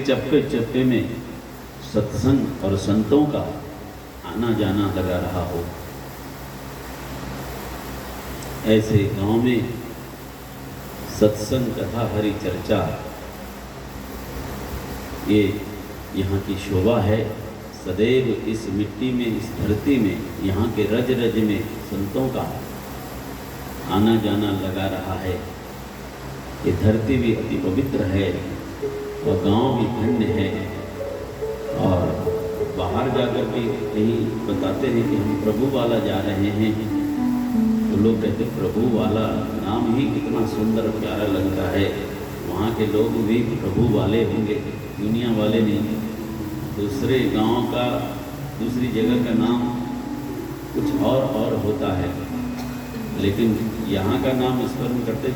चप्पे चप्पे में सत्संग और संतों का आना जाना लगा रहा हो, ऐसे गांव में सत्संग कथा हरि चर्चा ये यहाँ की शोभा है। सदैव इस मिट्टी में, इस धरती में, यहाँ के रज रज में संतों का आना जाना लगा रहा है। ये धरती भी अति पवित्र है और गांव भी धन्य है। और बाहर जाकर के कहीं बताते हैं कि हम प्रभु वाला जा रहे हैं, तो लोग कहते हैं प्रभु वाला नाम ही कितना सुंदर प्यारा लगता है। वहाँ के लोग भी प्रभु वाले होंगे, दुनिया वाले नहीं। दूसरे गांव का, दूसरी जगह का नाम कुछ और होता है, लेकिन यहाँ का नाम स्मरण करते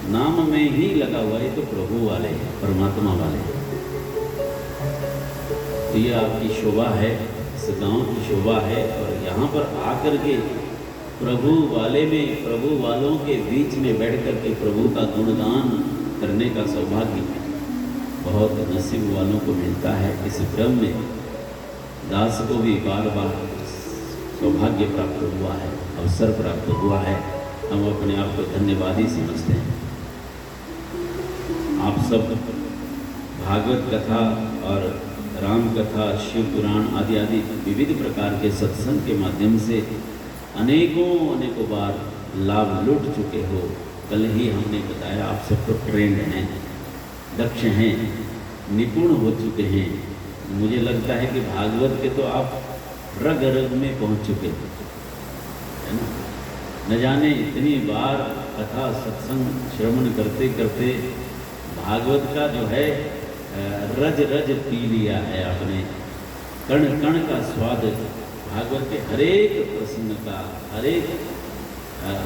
नाम में ही लगा हुआ है तो प्रभु वाले हैं, परमात्मा वाले हैं। तो ये आपकी शोभा है, इस गांव की शोभा है। और यहाँ पर आकर के प्रभु वाले में, प्रभु वालों के बीच में बैठ कर के प्रभु का गुणगान करने का सौभाग्य बहुत नसीब वालों को मिलता है। इस क्रम में दास को भी बार बार सौभाग्य प्राप्त हुआ है, अवसर प्राप्त हुआ है। हम अपने आप को धन्यवादी समझते हैं। आप सब भागवत कथा और राम कथा, शिव पुराण आदि आदि विविध प्रकार के सत्संग के माध्यम से अनेकों बार लाभ लूट चुके हो। कल ही हमने बताया आप सब तो ट्रेंड हैं, दक्ष हैं, निपुण हो चुके हैं। मुझे लगता है कि भागवत के तो आप रग रग में पहुंच चुके है ना। न जाने इतनी बार कथा सत्संग श्रवण करते करते भागवत का जो है रज रज पी लिया है आपने। कण कण का स्वाद भागवत के हरेक प्रसंग का, हरेक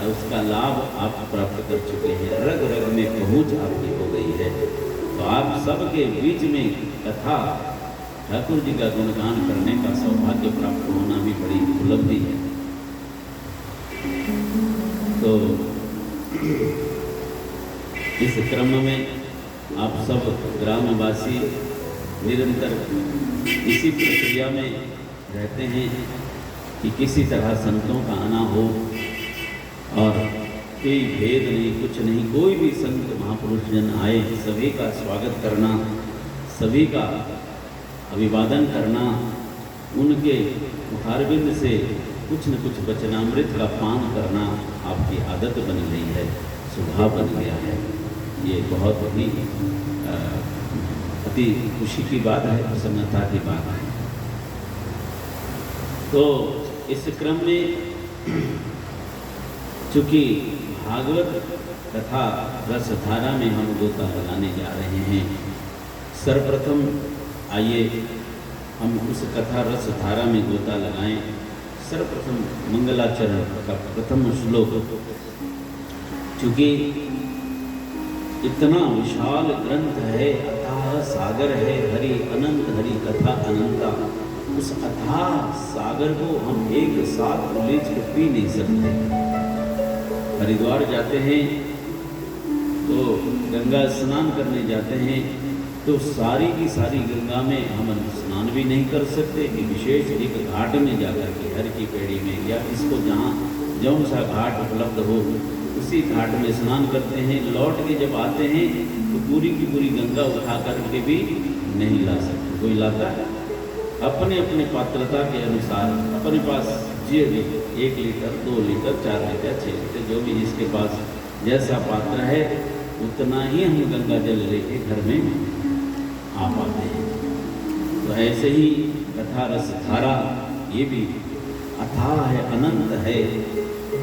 उसका लाभ आप प्राप्त कर चुके हैं। रग रग में पहुंच आपकी हो गई है। तो आप सबके बीच में कथा ठाकुर जी का गुणगान करने का सौभाग्य प्राप्त होना भी बड़ी उपलब्धि है। तो इस क्रम में आप सब ग्रामवासी निरंतर इसी प्रक्रिया में रहते हैं कि किसी तरह संतों का आना हो और कोई भेद नहीं, कुछ नहीं। कोई भी संत महापुरुष जन आए, सभी का स्वागत करना, सभी का अभिवादन करना, उनके मुखारबिंद से कुछ न कुछ वचनामृत का पान करना आपकी आदत बन गई है, स्वभाव बन गया है। ये बहुत ही अति खुशी की बात है, प्रसन्नता की बात है। तो इस क्रम में चूँकि भागवत तथा रसधारा में हम गोता लगाने जा रहे हैं, सर्वप्रथम आइए हम उस कथा रसधारा में गोता लगाएं। सर्वप्रथम मंगलाचरण का प्रथम श्लोक, चूँकि इतना विशाल ग्रंथ है, अथाह सागर है, हरि अनंत, हरि कथा अनंता। उस अथाह सागर को हम एक साथ उलीझ के पी नहीं सकते। हरिद्वार जाते हैं तो गंगा स्नान करने जाते हैं, तो सारी की सारी गंगा में हम स्नान भी नहीं कर सकते कि विशेष एक घाट में जाकर के, हर की पेड़ी में, या इसको जहाँ जौन सा घाट उपलब्ध हो उसी घाट में स्नान करते हैं। लौट के जब आते हैं तो पूरी की पूरी गंगा उठा करके भी नहीं ला सकते। कोई लाता है अपने अपने पात्रता के अनुसार, अपने पास जे 1 लीटर, 2 लीटर, 4 लीटर, 6 लीटर, जो भी जिसके पास जैसा पात्र है उतना ही हम गंगा जल लेके घर में आ पाते हैं। तो ऐसे ही कथा रसधारा ये भी अथाह है, अनंत है,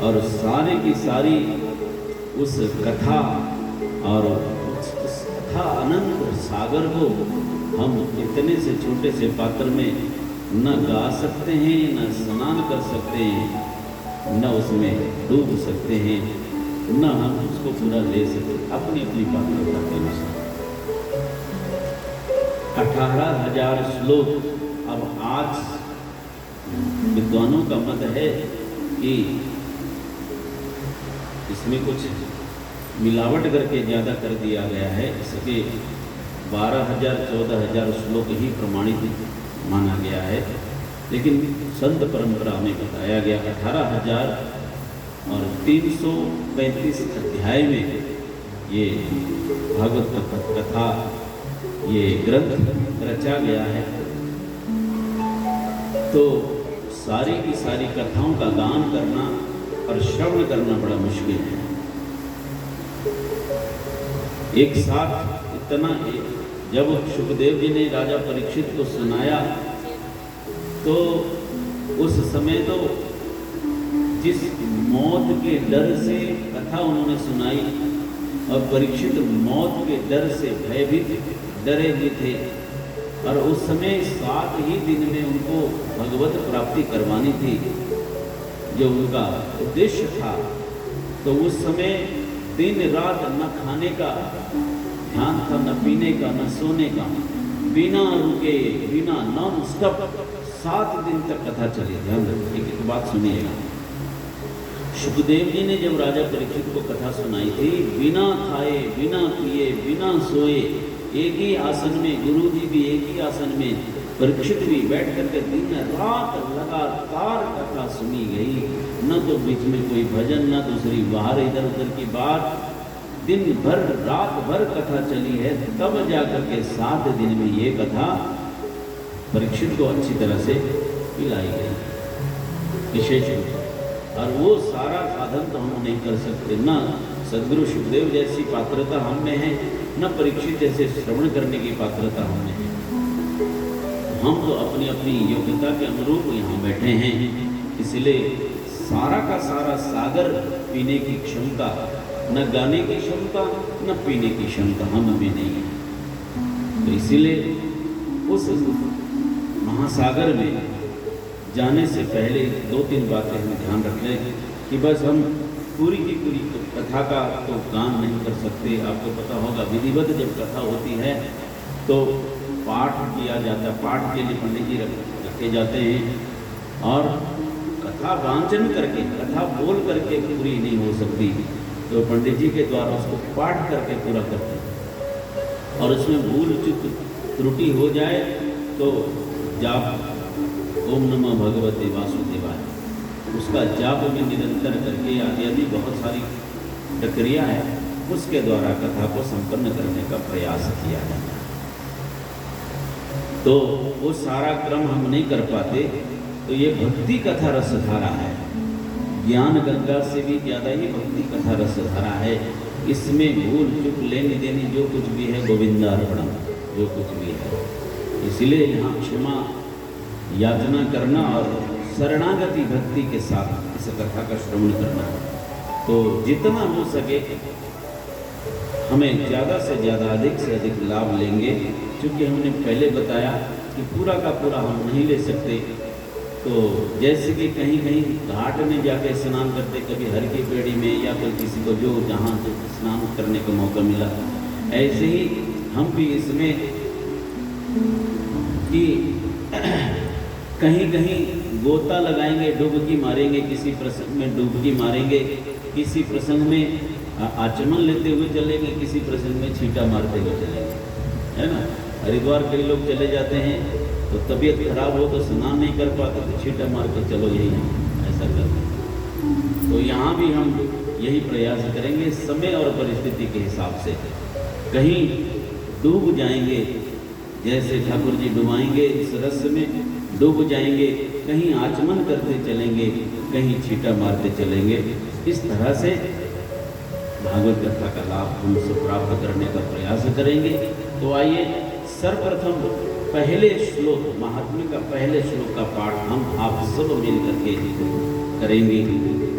और सारे की सारी उस कथा और उस कथा अनंत सागर को हम इतने से छोटे से पात्र में न गा सकते हैं, न स्नान कर सकते हैं, न उसमें डूब सकते हैं, न हम उसको पूरा ले सकते, अपनी अपनी पात्रता के अनुसार। 18,000 श्लोक। अब आज विद्वानों का मत है कि इसमें कुछ मिलावट करके ज़्यादा कर दिया गया है, इसके 12,000 14,000 श्लोक ही प्रमाणित माना गया है, लेकिन संत परंपरा में बताया गया 18,335 अध्याय में ये भागवत कथा, ये ग्रंथ रचा गया है। तो सारी की सारी कथाओं का गान करना और श्रवण करना बड़ा मुश्किल है। एक साथ इतना, जब सुखदेव जी ने राजा परीक्षित को सुनाया तो उस समय तो जिस मौत के डर से कथा उन्होंने सुनाई, और परीक्षित मौत के डर से भयभीत डरे हुए थे, और उस समय 7 ही दिन में उनको भगवत प्राप्ति करवानी थी जो उनका उद्देश्य था। तो उस समय दिन रात न खाने का ध्यान था, न पीने का, न सोने का, बिना रुके बिना नॉन स्टॉप 7 दिन तक कथा चली। ध्यान रखिए, एक बात सुनिएगा। सुखदेव जी ने जब राजा परीक्षित को कथा सुनाई थी, बिना खाए बिना पिए बिना सोए एक ही आसन में, गुरु जी भी एक ही आसन में, परीक्षित भी बैठ करके दिन रात लगातार कथा सुनी गई। न तो बीच में कोई भजन, न दूसरी बाहर इधर उधर की बात, दिन भर रात भर कथा चली है। तब जाकर के 7 दिन में ये कथा परीक्षित को अच्छी तरह से पिलाई गई विशेष रूप से। और वो सारा साधन तो हम नहीं कर सकते, न सदगुरु सुखदेव जैसी पात्रता हम में है, न परीक्षित जैसे श्रवण करने की पात्रता हम में है। हम तो अपनी अपनी योग्यता के अनुरूप यहाँ बैठे हैं, इसलिए सारा का सारा सागर पीने की क्षमता, न गाने की क्षमता न पीने की क्षमता हम में नहीं है। तो इसीलिए उस महासागर में जाने से पहले 2-3 बातें हम ध्यान रख लें कि बस हम पूरी की पूरी कथा का तो गान नहीं कर सकते। आपको पता होगा, विधिवत जब कथा होती है तो पाठ किया जाता है, पाठ के लिए पंडित जी रखे जाते हैं, और कथा वांचन करके, कथा बोल करके पूरी नहीं हो सकती, तो पंडित जी के द्वारा उसको पाठ करके पूरा करते हैं। और उसमें भूल चूक त्रुटि हो जाए तो जाप ओम नमः भगवते वासुदेवाय, उसका जाप में निरंतर करके आदि बहुत सारी प्रक्रिया है, उसके द्वारा कथा को संपन्न करने का प्रयास किया जाता है। तो वो सारा क्रम हम नहीं कर पाते। तो ये भक्ति कथा रसधारा है, ज्ञान गंगा से भी ज़्यादा ही भक्ति कथा रसधारा है। इसमें भूल चूक लेनी देनी जो कुछ भी है गोविंदार्पणम, जो कुछ भी है। इसलिए यहाँ क्षमा याचना करना और शरणागति भक्ति के साथ इस कथा का श्रवण करना है। तो जितना हो सके हमें ज़्यादा से ज़्यादा, अधिक से अधिक लाभ लेंगे, क्योंकि हमने पहले बताया कि पूरा का पूरा हम नहीं ले सकते। तो जैसे कि कहीं कहीं घाट में जाकर स्नान करते, कभी हर की पेड़ी में या फिर किसी को जो जहाँ स्नान करने का मौका मिला, ऐसे ही हम भी इसमें कि कहीं कहीं गोता लगाएंगे, डुबकी मारेंगे, किसी प्रसंग में डुबकी मारेंगे, किसी प्रसंग में आचमन लेते हुए चलेंगे, किसी प्रसंग में छींटा मारते हुए चलेंगे, है ना। हरिद्वार कई लोग चले जाते हैं तो तबीयत खराब हो तो स्नान नहीं कर पाते, तो छींटा मार के चलो यही ऐसा करते। तो यहाँ भी हम यही प्रयास करेंगे, समय और परिस्थिति के हिसाब से। कहीं डूब जाएंगे, जैसे ठाकुर जी डुबाएंगे इस रस में, डूब जाएंगे, कहीं आचमन करते चलेंगे, कहीं छींटा मारते चलेंगे। इस तरह से भागवत कथा का लाभ हम सब प्राप्त करने का प्रयास करेंगे। तो आइए सर्वप्रथम पहले श्लोक, महात्म्य का पहले श्लोक का पाठ हम आप सब मिल करके करेंगे,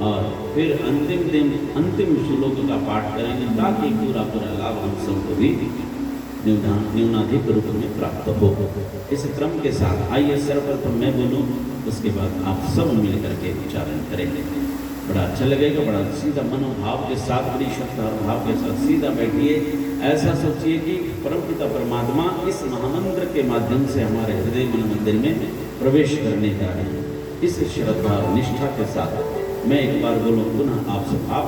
और फिर अंतिम श्लोक का पाठ करेंगे, ताकि पूरा पूरा लाभ हम सबको भी न्यूनाधिक रूप में प्राप्त हो। इस क्रम के साथ आइए सर्वप्रथम मैं बोलूं, उसके बाद आप सब मिल करके उच्चारण करेंगे। बड़ा अच्छा लगेगा, बड़ा सीधा मनोभाव के साथ, बड़ी श्रद्धा और भाव के साथ सीधा बैठिए। ऐसा सोचिए कि परमपिता परमात्मा इस महामंत्र के माध्यम से हमारे हृदय मन मंदिर में प्रवेश करने जा रहे हैं। इस श्रद्धा और निष्ठा के साथ मैं एक बार बोलूं पुनः आप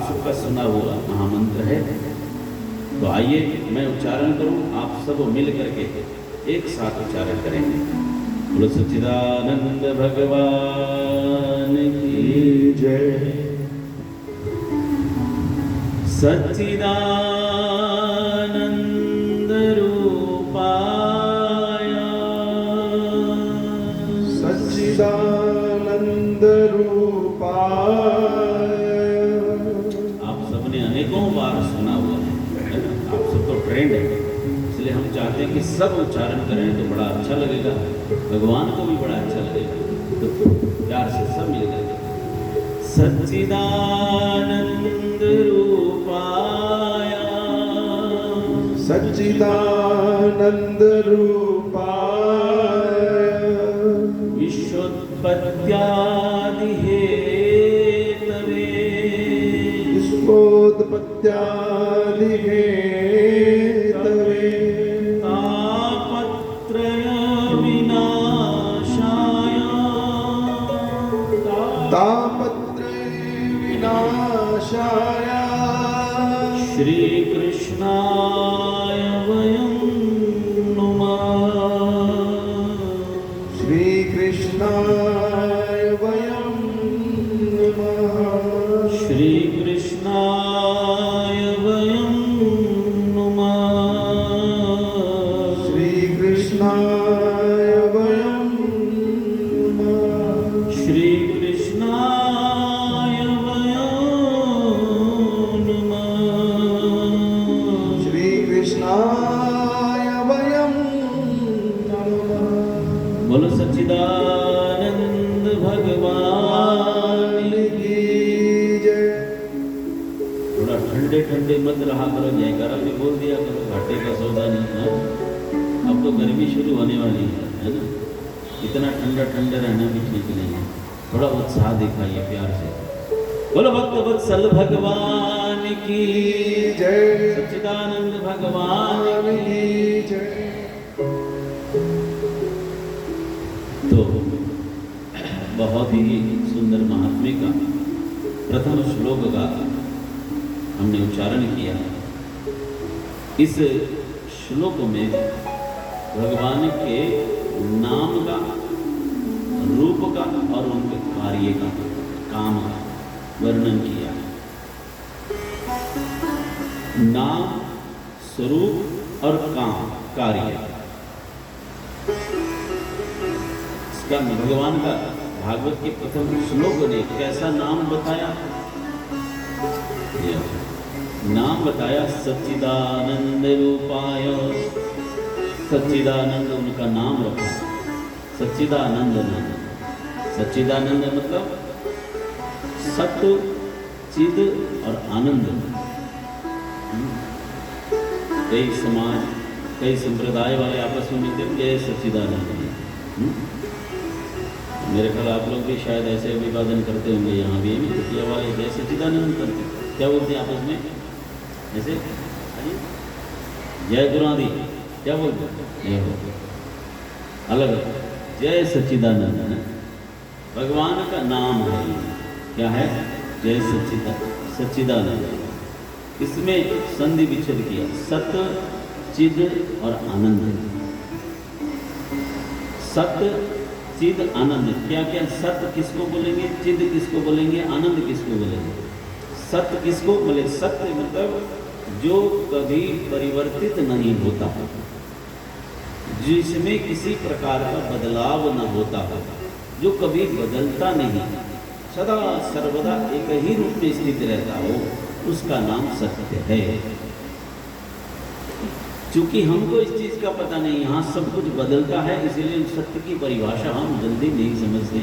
सबका सुना हुआ महामंत्र है, तो आइए मैं उच्चारण करूं, आप सब मिल करके एक साथ उच्चारण करेंगे। बोलो सच्चिदानंद भगवान की जय। सच्चिदानंद रूपाय, सच्चिदानंद रूपाय। आप सबने अनेकों बार सुना हुआ है ना? आप सब तो ट्रेंड है, इसलिए हम चाहते हैं कि सब उच्चारण करें तो बड़ा अच्छा लगेगा, भगवान को भी बड़ा अच्छा लगेगा। तो प्यार से सब मिल करके सच्चिदानंद रूपाय, सच्चिदानंद रूपाय। विश्वोत्पत्त्यादि हेतवे, विश्वोत्पत्त्यादि हेतवे। तापत्रय विनाशाय, तापत्रय विनाशाय। श्री कृष्णाय वयं नुमः, श्री कृष्णाय वयं नमः। श्री कृष्णाय वयं नुमः, श्री कृष्णाय वयं नमः। श्री कृष्णाय वयं नुमः, श्री कृष्णाय वयं नमः। बोलो सच्चिदानंद भगवान की जय। थोड़ा ठंडे ठंडे मत रहा करो, जयकारा भी बोल दिया करो, घाटे का सौदा नहीं है। अब तो गर्मी शुरू होने वाली है ना? इतना ठंडा ठंडा रहना भी ठीक नहीं है, थोड़ा उत्साह दिखाइए प्यार से। बोलो भक्त वत्सल भगवान की जय। सच्चिदानंद भगवान की। की जय। तो बहुत ही सुंदर महात्म्य का प्रथम श्लोक का हमने उच्चारण किया। इस श्लोक में भगवान के नाम का, रूप का और उनके कार्य का, काम का वर्णन किया। नाम, स्वरूप और काम, कार्य। इसका भगवान का भागवत के प्रथम श्लोक ने कैसा नाम बताया? नाम बताया सच्चिदानंद रूपाय। सच्चिदानंद उनका नाम रखा, सच्चिदानंद नाम। सच्चिदानंद मतलब सत्य, चिद और आनंद। कई समाज, कई संप्रदाय वाले आपस में मिलते हैं, जय सच्चिदानंद। मेरे ख्याल आप लोग भी शायद ऐसे अभिवादन करते होंगे, यहाँ भी कुटिया वाले जय सच्चिदानंद करते। क्या बोलते हैं आपस में ऐसे? जय गुरादी क्या बोलते हैं? जय हो अलग जय सच्चिदानंद है, भगवान का नाम है। क्या है? जय सच्चिदानंद। इसमें संधि विच्छेद किया, सत्य, चिद और आनंद। सत्य, चिद, आनंद। क्या क्या? सत्य किसको बोलेंगे, चिद किसको बोलेंगे, आनंद किसको बोलेंगे? सत्य किसको बोले? सत्य मतलब जो कभी परिवर्तित नहीं होता, जिसमें किसी प्रकार का बदलाव न होता हो, जो कभी बदलता नहीं, सदा सर्वदा एक ही रूप में स्थित रहता हो, उसका नाम सत्य है। चूंकि हमको इस चीज का पता नहीं, यहाँ सब कुछ बदलता है, इसीलिए सत्य की परिभाषा हम जल्दी नहीं समझते।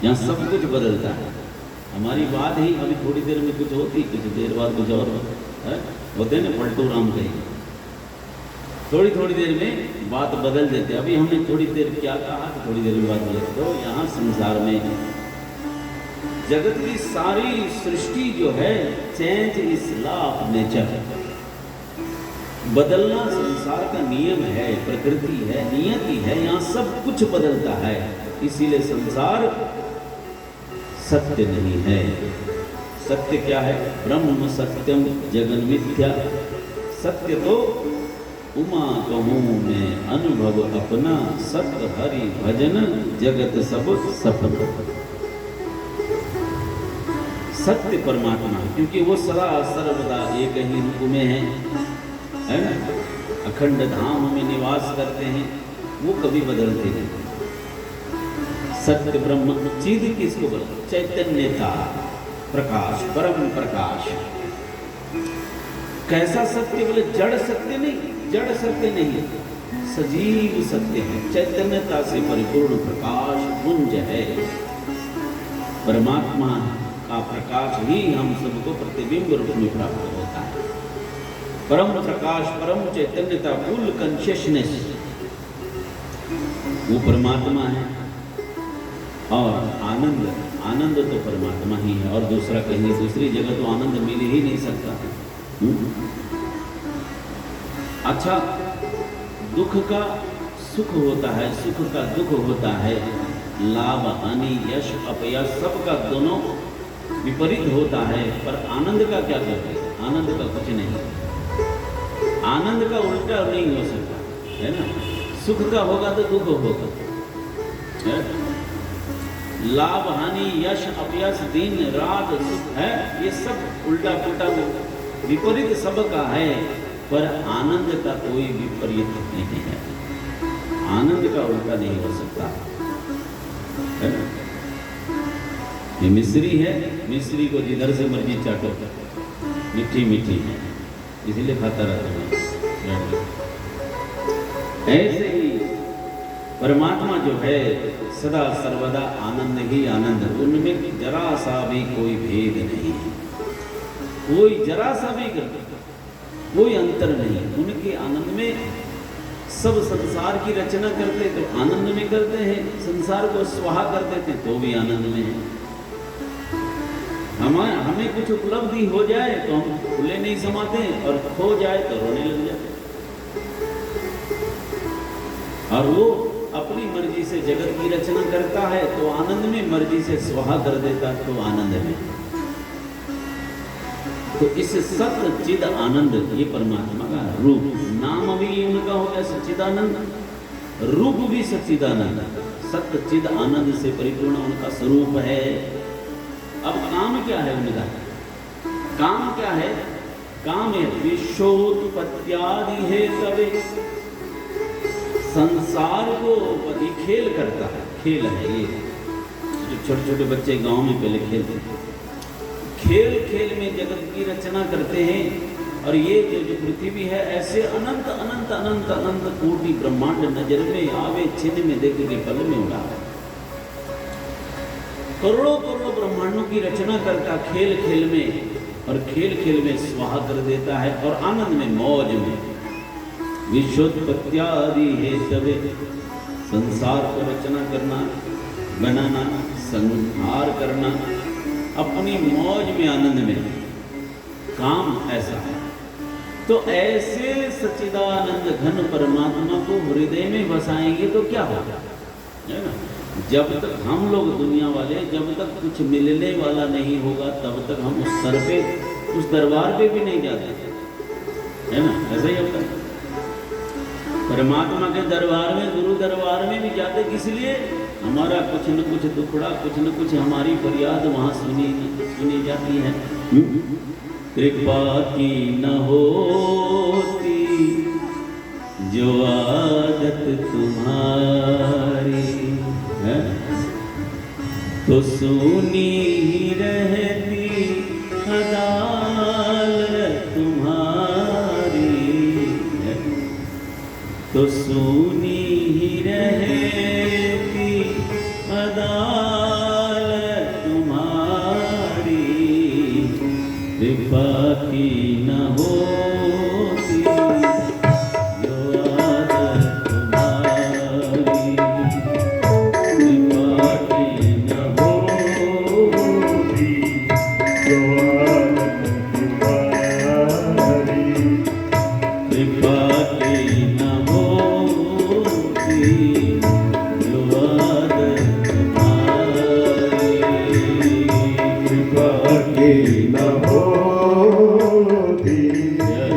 यहाँ सब कुछ बदलता है, हमारी बात ही अभी थोड़ी देर में कुछ होती, कुछ देर बाद कुछ और होते हैं ना, पलटू राम कहीं थोड़ी थोड़ी देर में बात बदल देते। अभी हमने थोड़ी देर क्या कहा, तो थोड़ी देर में बात बदल। तो यहाँ संसार में जगत की सारी सृष्टि जो है, change is law of nature, बदलना संसार का नियम है, प्रकृति है, नियति है, यहाँ सब कुछ बदलता है। इसीलिए संसार सत्य नहीं है। सत्य क्या है? ब्रह्म सत्यम जगन मिथ्या। सत्य तो उमा कहूँ मैं अनुभव अपना, सत्य हरि भजन जगत सब सपना। सत्य परमात्मा, क्योंकि वो सदा सर्वदा एक ही रूप में है ना, अखंड धाम में निवास करते हैं, वो कभी बदलते नहीं। सत्य ब्रह्म चिद किसको बोला? चैतन्यता, प्रकाश, परम प्रकाश। कैसा सत्य बोले? जड़ सत्य नहीं, जड़ सत्य नहीं, सजीव सत्य है, चैतन्यता से परिपूर्ण प्रकाश पुंज है। परमात्मा का प्रकाश ही हम सबको प्रतिबिंब रूप में प्राप्त होता है। परम प्रकाश, परम चैतन्यता, फुल कॉन्शियसनेस, वो परमात्मा है। और आनंद, आनंद तो परमात्मा ही है, और दूसरा कहीं दूसरी जगह तो आनंद मिल ही नहीं सकता। अच्छा, दुख का सुख होता है, सुख का दुख होता है, लाभ हानि यश अपयश सबका दोनों विपरीत होता है, पर आनंद का क्या करते? आनंद का कुछ नहीं, आनंद का उल्टा नहीं हो सकता है ना। सुख का होगा तो दुख होगा, है? लाभ हानि यश अपयश दिन रात सुख है, ये सब उल्टा पुल्टा विपरीत सबका है, पर आनंद का कोई विपरीत नहीं है। आनंद का उल्टा नहीं हो सकता, है ना। ये मिश्री है, मिश्री को जिधर से मर्जी चाटो, मीठी मीठी है, इसलिए खाता रहता है। ऐसे ही परमात्मा जो है सदा सर्वदा आनंद ही आनंद, उनमें जरा सा भी कोई भेद नहीं है, कोई जरा सा भी कोई अंतर नहीं। उनके आनंद में सब संसार की रचना करते तो आनंद में करते हैं, संसार को स्वाहा कर देते तो भी आनंद में है। हमें कुछ उपलब्धि हो जाए तो हम फूले नहीं समाते, और खो जाए तो रोने लग जाते। और वो अपनी मर्जी से जगत की रचना करता है तो आनंद में, मर्जी से स्वाहा कर देता तो आनंद में। तो इस सत्य चिद आनंद, ये परमात्मा का रूप, नाम भी उनका हो गया सच्चिदानंद, रूप भी सच्चिदानंद, सत्य चिद आनंद से परिपूर्ण उनका स्वरूप है। अब काम क्या है उनका? काम क्या है? काम है विश्वोत्पत्त्यादि है तवे, संसार को पति खेल करता है, खेल है ये। जो छोटे छोटे बच्चे गांव में पहले खेलते थे, खेल खेल में जगत की रचना करते हैं। और ये जो पृथ्वी है, ऐसे अनंत अनंत अनंत अनंत कोटि ब्रह्मांड नजर में आवे, छिन्न में देख के पल में उड़ा, करोड़ों करोड़ों ब्रह्मांडों की रचना करता खेल खेल में, और खेल खेल में स्वाहा कर देता है, और आनंद में, मौज में। विश्वोत्पत्त्यादि है तवे, संसार को रचना करना, बनाना, संहार करना, अपनी मौज में, आनंद में, काम ऐसा है। तो ऐसे सच्चिदानंद घन परमात्मा को हृदय में बसाएंगे तो क्या होगा, है ना। जब तक हम लोग दुनिया वाले, जब तक कुछ मिलने वाला नहीं होगा, तब तक हम उस सर पे, उस दरबार पे भी नहीं जाते, है ना। ऐसा ही होता है। परमात्मा के दरबार में, गुरु दरबार में भी जाते किस लिए? हमारा कुछ न कुछ दुखड़ा, कुछ न कुछ हमारी फरियाद वहाँ सुनी जाती है। कृपा की न होती जो आदत तुम्हारी है, तो सुनी ही रहती अदालत तुम्हारी है, तो सुनी ही रहती अदालत तुम्हारी। कृपा की न होती जो आदत तुम्हारी, कृपा की न होती जो आदत तुम्हारी, कृपा की न होती जो आदत तुम्हारी, कृपा की न होती जो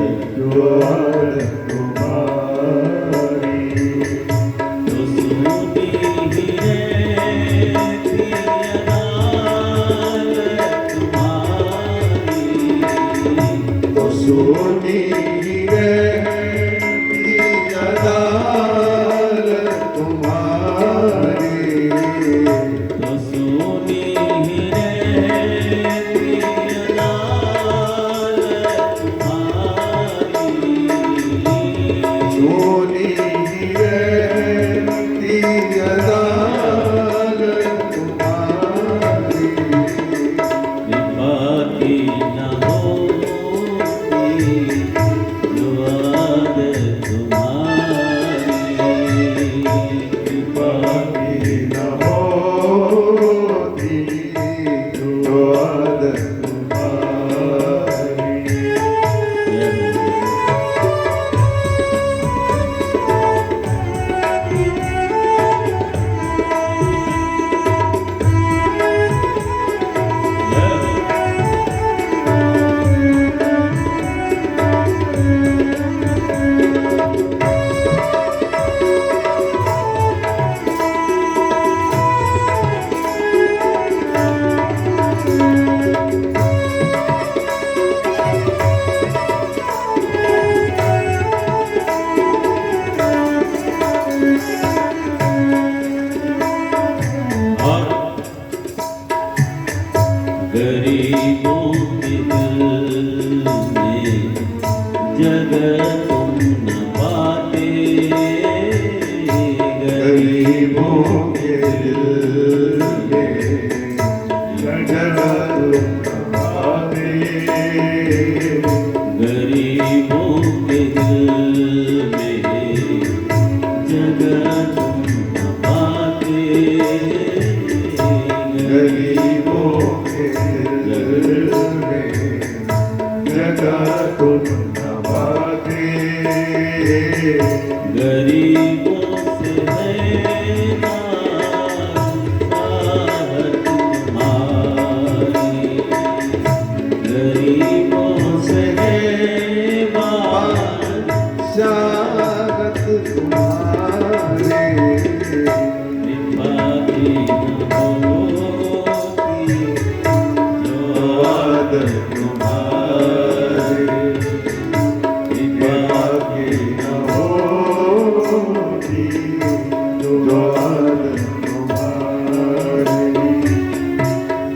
जो आदत तुम्हारी।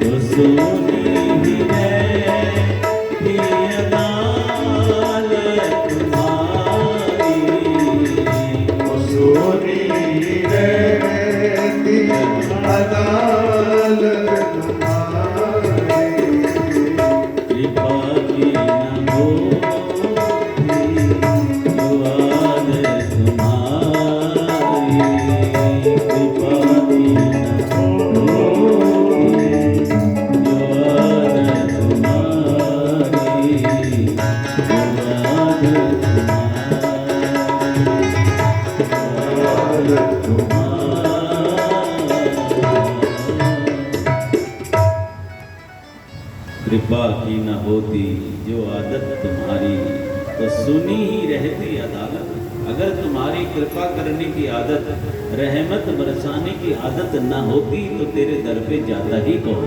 तो सुनी रहती अदालत तुम्हारी। तो सुनी रहती अदालत तुम्हारी। कृपा की न होती जो आदत तुम्हारी। कृपा की न होती जो आदत तुम्हारी। जो आदत कृपा की न होती जो आदत तुम्हारी। तो सुनी ही रहती अदालत। अगर तुम्हारी कृपा करने की आदत, रहमत बरसाने की आदत न होती तो तेरे दर पे जाता ही कौन?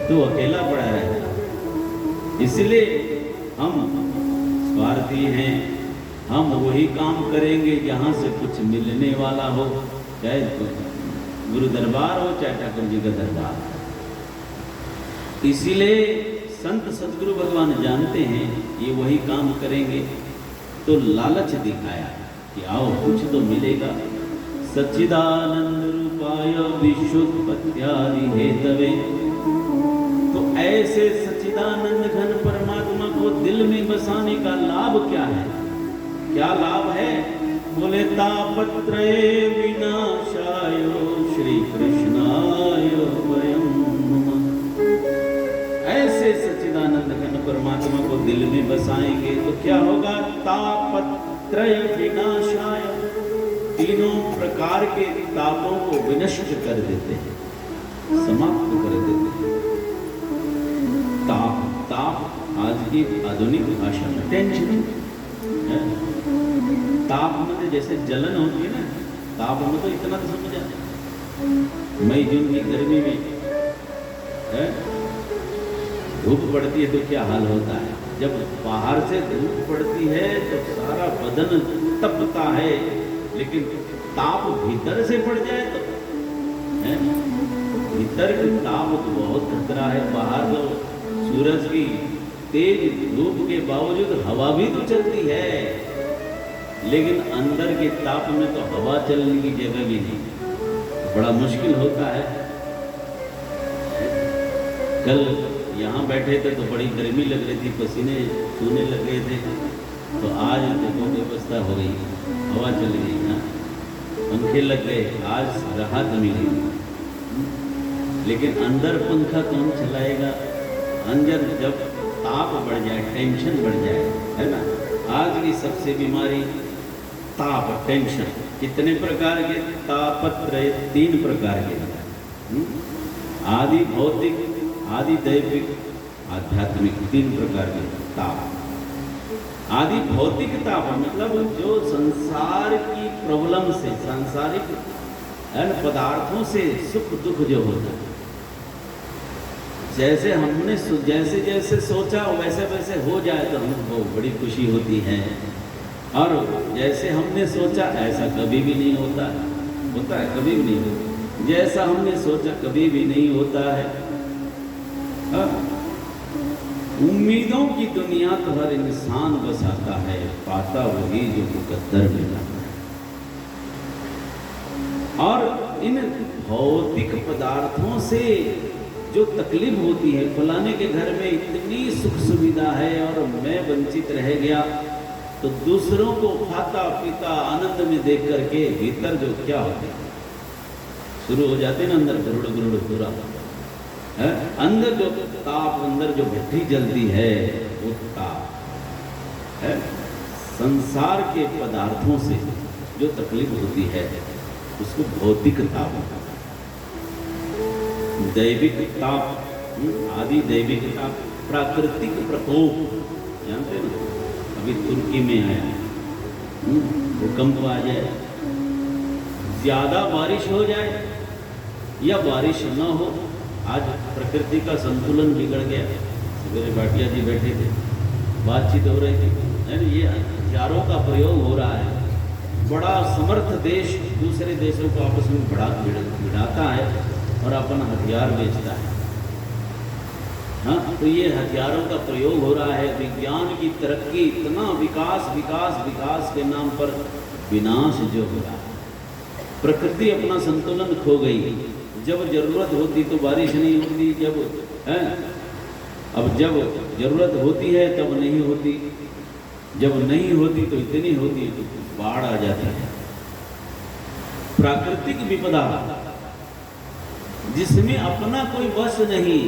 तो अकेला पड़ा रहता। इसलिए हम स्वार्थी हैं। हम वही काम करेंगे जहाँ से कुछ मिलने वाला हो, चाहे गुरु दरबार हो चाहे ठाकुर जी का दरबार। इसीलिए संत सदगुरु भगवान जानते हैं ये वही काम करेंगे, तो लालच दिखाया कि आओ कुछ तो मिलेगा। सच्चिदानंद रूपाय विश्वोत्पत्त्यादि हेतवे। तो ऐसे सच्चिदानंद घन परमात्मा को दिल में बसाने का लाभ क्या है? क्या लाभ है? बोले तापत्रय विनाशाय श्री कृष्णाय वयं नमः। ऐसे सच्चिदानंद घन परमात्मा को दिल में बसाएंगे तो क्या होगा? तापत्रय विनाशाय। तीनों प्रकार के तापों को विनष्ट कर देते हैं, समाप्त कर देते हैं। ताप, ताप आज की आधुनिक भाषा में टेंशन है। ताप में जैसे जलन होती है ना, ताप में तो इतना तो समझ आता है। मई जून की गर्मी में धूप पड़ती है तो क्या हाल होता है? जब बाहर से धूप पड़ती है तो सारा बदन तपता है, लेकिन ताप भीतर से पड़ जाए तो भीतर की ताप तो बहुत खतरा है। बाहर तो सूरज की तेज धूप के बावजूद हवा भी तो चलती है, लेकिन अंदर के ताप में तो हवा चलने की जगह भी नहीं। बड़ा मुश्किल होता है। कल यहाँ बैठे थे तो बड़ी गर्मी लग रही थी, पसीने छूने लग रहे थे। तो आज देखो व्यवस्था हो गई, हवा चल गई ना, पंखे लग गए, आज राहत मिली। लेकिन अंदर पंखा कौन चलाएगा? अंदर जब ताप बढ़ जाए, टेंशन बढ़ जाए, है ना। आज की सबसे बीमारी ताप, टेंशन। कितने प्रकार के तापत्रय? 3 प्रकार के। आदि भौतिक, आदि दैविक, आध्यात्मिक, 3 प्रकार के ताप। आदि भौतिक ताप मतलब जो संसार की प्रॉब्लम से, सांसारिक पदार्थों से सुख दुख जो होता है, जैसे हमने जैसे जैसे सोचा वैसे वैसे हो जाए तो हमको बड़ी खुशी होती है। और जैसे हमने सोचा ऐसा कभी भी नहीं होता है। होता है? कभी भी नहीं होता। जैसा हमने सोचा कभी भी नहीं होता है। उम्मीदों की दुनिया तो हर इंसान बसाता है, पाता वही जो मुकद्दर में जाता है। और इन भौतिक पदार्थों से जो तकलीफ होती है, फलाने के घर में इतनी सुख सुविधा है और मैं वंचित रह गया, तो दूसरों को खाता पीता आनंद में देख करके भीतर जो क्या होता है, शुरू हो जाते ना अंदर गुरुड़ गुरुड़ पूरा है। अंदर जो ताप, अंदर जो भट्टी जलती है वो ताप है। संसार के पदार्थों से जो तकलीफ होती है उसको भौतिक ताप होता है। दैविक ताप, आदि दैविक ताप, प्राकृतिक प्रकोप जानते ना। अभी तुर्की में आया भूकंप आ जाए, ज्यादा बारिश हो जाए या बारिश न हो, आज प्रकृति का संतुलन बिगड़ गया। सवेरे भाटिया जी बैठे थे, बातचीत हो रही थी, ये हथियारों का प्रयोग हो रहा है। बड़ा समर्थ देश दूसरे देशों को आपस में भिड़ाता है और अपना हथियार बेचता है। हाँ, तो ये हथियारों का प्रयोग हो रहा है। विज्ञान की तरक्की, इतना विकास विकास विकास के नाम पर विनाश जो हो रहा है। प्रकृति अपना संतुलन खो गई। जब जरूरत होती तो बारिश नहीं होती, अब जब जरूरत होती है तब नहीं होती, जब नहीं होती तो इतनी होती तो बाढ़ आ जाती है। प्राकृतिक विपदा जिसमें अपना कोई वश नहीं,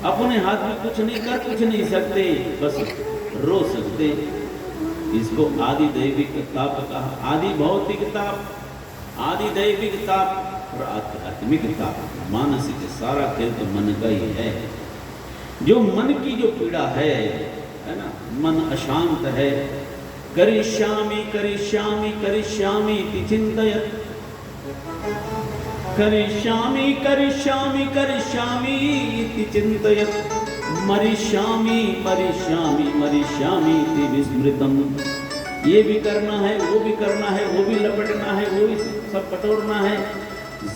अपने हाथ में कुछ नहीं, कर कुछ नहीं सकते, बस रो सकते। इसको आदि दैविक ताप कहा। आदि भौतिक ताप, आदि दैविक ताप और आध्यात्मिक ताप। मानसिक सारा खेल तो मन का ही है। जो मन की जो पीड़ा है ना, मन अशांत है। करिष्यामि करिष्यामि करिष्यामि इति चिन्तयत्, करिष्यामि करिष्यामि करिष्यामि इति चिन्तयत्, मरिष्यामि मरिष्यामि मरिष्यामि इति विस्मृतम्। ये भी करना है, वो भी करना है, वो भी लपेटना है, वो भी सब पटोरना है।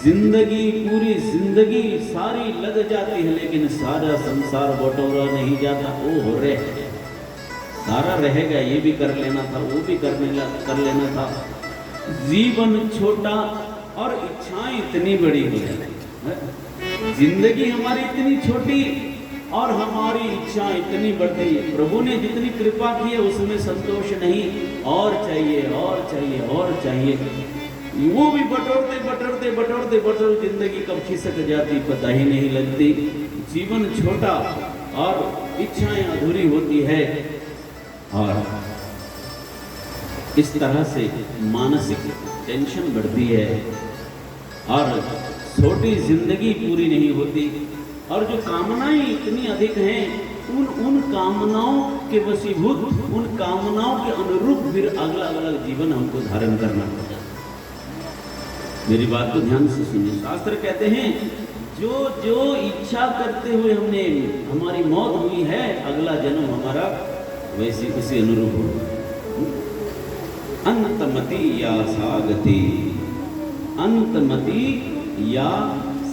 जिंदगी, पूरी जिंदगी सारी लग जाती है, लेकिन सारा संसार बटोरा नहीं जाता। ओ हो रहे सारा रहेगा, ये भी कर लेना था, वो भी कर लेना था। जीवन छोटा और इच्छाएं इतनी बड़ी हो जाती। जिंदगी हमारी इतनी छोटी और हमारी इच्छा इतनी बढ़ती। प्रभु ने जितनी कृपा की है उसमें संतोष नहीं, और चाहिए और चाहिए और चाहिए। वो भी बटोरते बटोरते बटोरते बटोरते जिंदगी कब खिसक जाती पता ही नहीं लगती। जीवन छोटा और इच्छाएं अधूरी होती है, और इस तरह से मानसिक टेंशन बढ़ती है और छोटी जिंदगी पूरी नहीं होती। और जो कामनाएं इतनी अधिक हैं, उन कामनाओं के वशीभूत, उन कामनाओं के अनुरूप फिर अगला अलग जीवन हमको धारण करना पड़ता है। मेरी बात को ध्यान से सुनिए। शास्त्र कहते हैं जो जो इच्छा करते हुए हमने हमारी मौत हुई है, अगला जन्म हमारा वैसी उसी अनुरूप हो। अंतमति या सागति, अंतमति या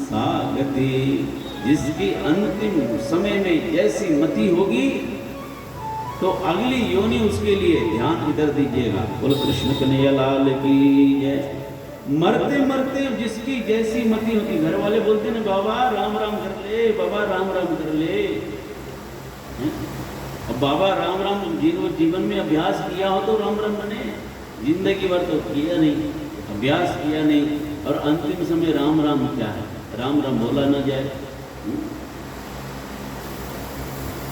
सागति। जिसकी अंतिम समय में जैसी मति होगी तो अगली योनि उसके लिए ध्यान इधर दीजिएगा। बोल कृष्ण कन्हैया लाल की जय। मरते मरते जिसकी जैसी मति होती, घर वाले बोलते ना बाबा राम राम कर ले, बाबा राम राम कर ले। अब बाबा राम राम जीवन में अभ्यास किया हो तो राम राम बने, जिंदगी भर तो किया नहीं, अभ्यास किया नहीं, और अंतिम समय राम राम क्या है, राम राम बोला ना जाए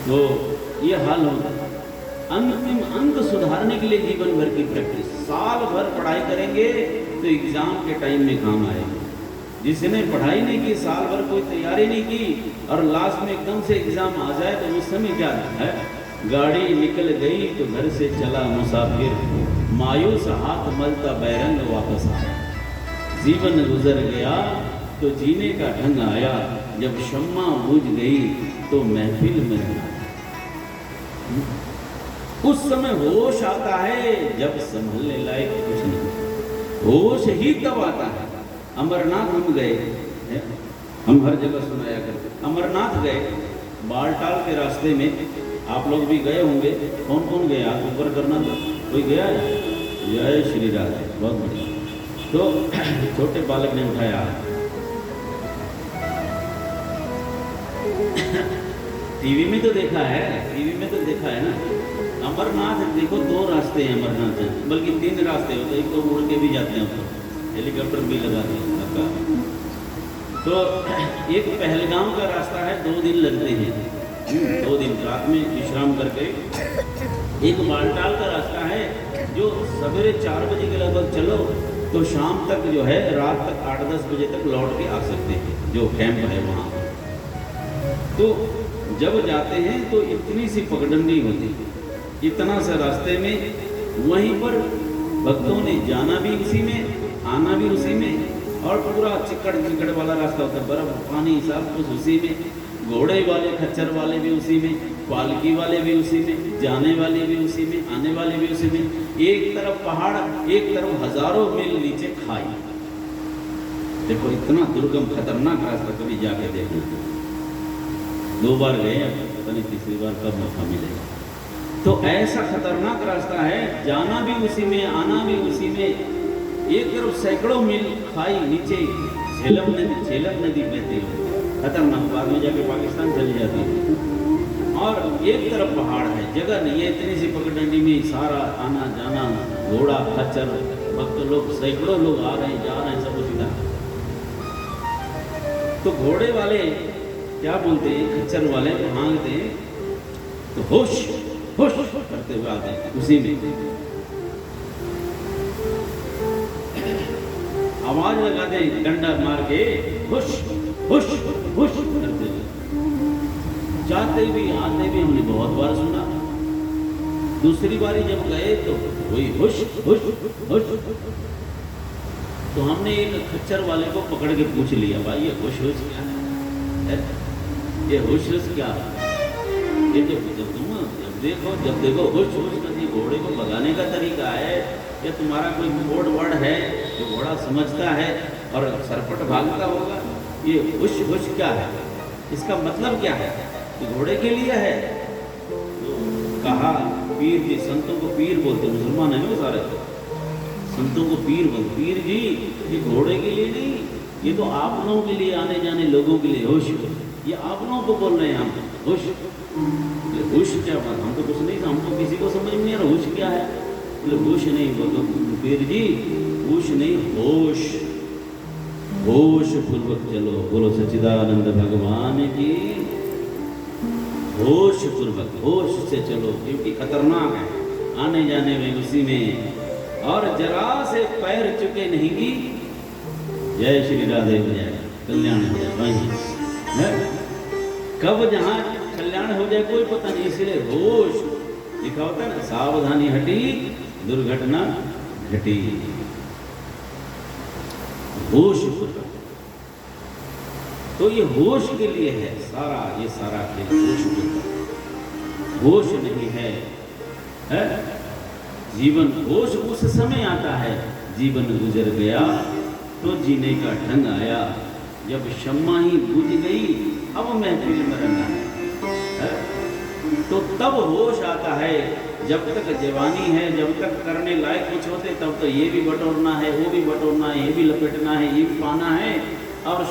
तो ये हाल होता है। अंतिम अंक सुधारने के लिए जीवन भर की प्रैक्टिस, साल भर पढ़ाई करेंगे तो एग्जाम के टाइम में काम आएंगे। जिसने पढ़ाई नहीं की, साल भर कोई तैयारी नहीं की, और लास्ट में एकदम से एग्जाम आ जाए तो उस समय क्या है, गाड़ी निकल गई तो घर से चला मुसाफिर, मायूस हाथ मलता बैरंग वापस आया। जीवन गुजर गया तो जीने का ढंग आया, जब शम्मा बुझ गई तो महफिल में आया। उस समय होश आता है जब संभलने लायक कुछ नहीं, होश ही तब आता है। अमरनाथ हम गए, हम हर जगह सुनाया करते, अमरनाथ गए, बालटाल के रास्ते में, आप लोग भी गए होंगे। कौन कौन गया, ऊपर करना था, कोई गया है? जय श्री राधे, बहुत बढ़िया। तो छोटे बालक ने उठाया, टीवी में तो देखा है, टीवी में तो देखा है ना। अमरनाथ देखो, दो रास्ते हैं अमरनाथ जाने, बल्कि 3 रास्ते होते हैं। एक तो उड़ के भी जाते हैं, तो हेलीकॉप्टर भी लगा दिया। तो एक पहलगाम का रास्ता है, 2 दिन लगते हैं, 2 दिन रात में विश्राम करके। एक बालटाल का रास्ता है जो सवेरे 4 बजे के लगभग चलो तो शाम तक जो है, रात तक 8-10 बजे तक लौट के आ सकते हैं, जो कैंप है वहाँ। तो जब जाते हैं तो इतनी सी पगडंडी होती, इतना सा रास्ते में, वहीं पर भक्तों ने जाना भी उसी में, आना भी उसी में, और पूरा चिकड़ वाला रास्ता होता है, बर्फ पानी सब कुछ उसी में, घोड़े वाले खच्चर वाले भी उसी में, पालकी वाले भी उसी में, जाने वाले भी उसी में, आने वाले भी उसी में। एक तरफ पहाड़, एक तरफ हजारों मील नीचे खाई। देखो इतना दुर्गम खतरनाक रास्ता, कभी जाके देखना। 2 बार गए, पता नहीं तीसरी बार कब मौका मिलेगा। तो ऐसा खतरनाक रास्ता है, जाना भी उसी में, आना भी उसी में। एक तरफ सैकड़ों मील खाई, नीचे झेलम नदी बहती है, खतरनाक, बाद में जाके पाकिस्तान चली जाती है। और एक तरफ पहाड़ है, जगह नहीं है, इतनी सी पगडंडी में सारा आना जाना, घोड़ा खच्चर, भक्त लोग, सैकड़ों लोग आ रहे हैं, जा रहे हैं, सब उसी तरह। तो घोड़े वाले क्या बोलते हैं, खच्चर वाले भागते हैं तो होश होश करते हुए आते हैं उसी में, आवाज लगाते हैं डंडा मार के, हुश हुश हुश करते हुए। जाते भी आते भी हमने बहुत बार सुना। दूसरी बारी जब गए तो वही हुश हुश हुश। तो हमने एक खच्चर वाले को पकड़ के पूछ लिया, भाई ये हुश हुश क्या है? ये हुश हुश क्या है? ये जब देखो हुश हुश करती, घोड़े को भगाने का तरीका है या तुम्हारा कोई कोड वर्ड है जो घोड़ा समझता है और सरपट भागता होगा? ये हुश हुश क्या है, इसका मतलब क्या है? कि घोड़े के लिए है। तो कहा पीर जी, संतों को पीर बोलते, मुसलमान है वो सारे, संतों को पीर बोलते। पीर जी ये घोड़े के लिए नहीं, ये तो आप लोगों के लिए, आने जाने लोगों के लिए हुश, ये आप लोगों को बोल रहे हैं हम हुश। हुश क्या बात, हम तो कुछ नहीं, हमको किसी को समझ में नहीं आ रहा हुश क्या है। बोले हुश नहीं, बोलो पीर जी हुश नहीं, होश, होश पूर्वक चलो। बोलो सच्चिदानंद भगवान की, होश पूर्वक, होश से चलो, क्योंकि खतरनाक है, आने जाने में उसी में, और जरा से पैर चुके नहीं की। जय श्री राधे हो जाए, कल्याण हो जाए वहीं है। कब जहाँ कल्याण हो जाए कोई पता नहीं, इसलिए होश लिखा होता है ना, सावधानी हटी दुर्घटना घटी। होश पूर्वक, तो ये होश के लिए है सारा, ये सारा खेल होश पूर्वक। होश नहीं है, है? जीवन, होश उस समय आता है जीवन गुजर गया तो जीने का ढंग आया, जब शम्मा ही बुझ गई अब महफिल में रंगा है। तो तब होश आता है। जब तक जवानी है, जब तक करने लायक कुछ होते, तब तो ये भी बटोरना है, वो भी बटोरना है, ये भी लपेटना है, ये भी पाना है। और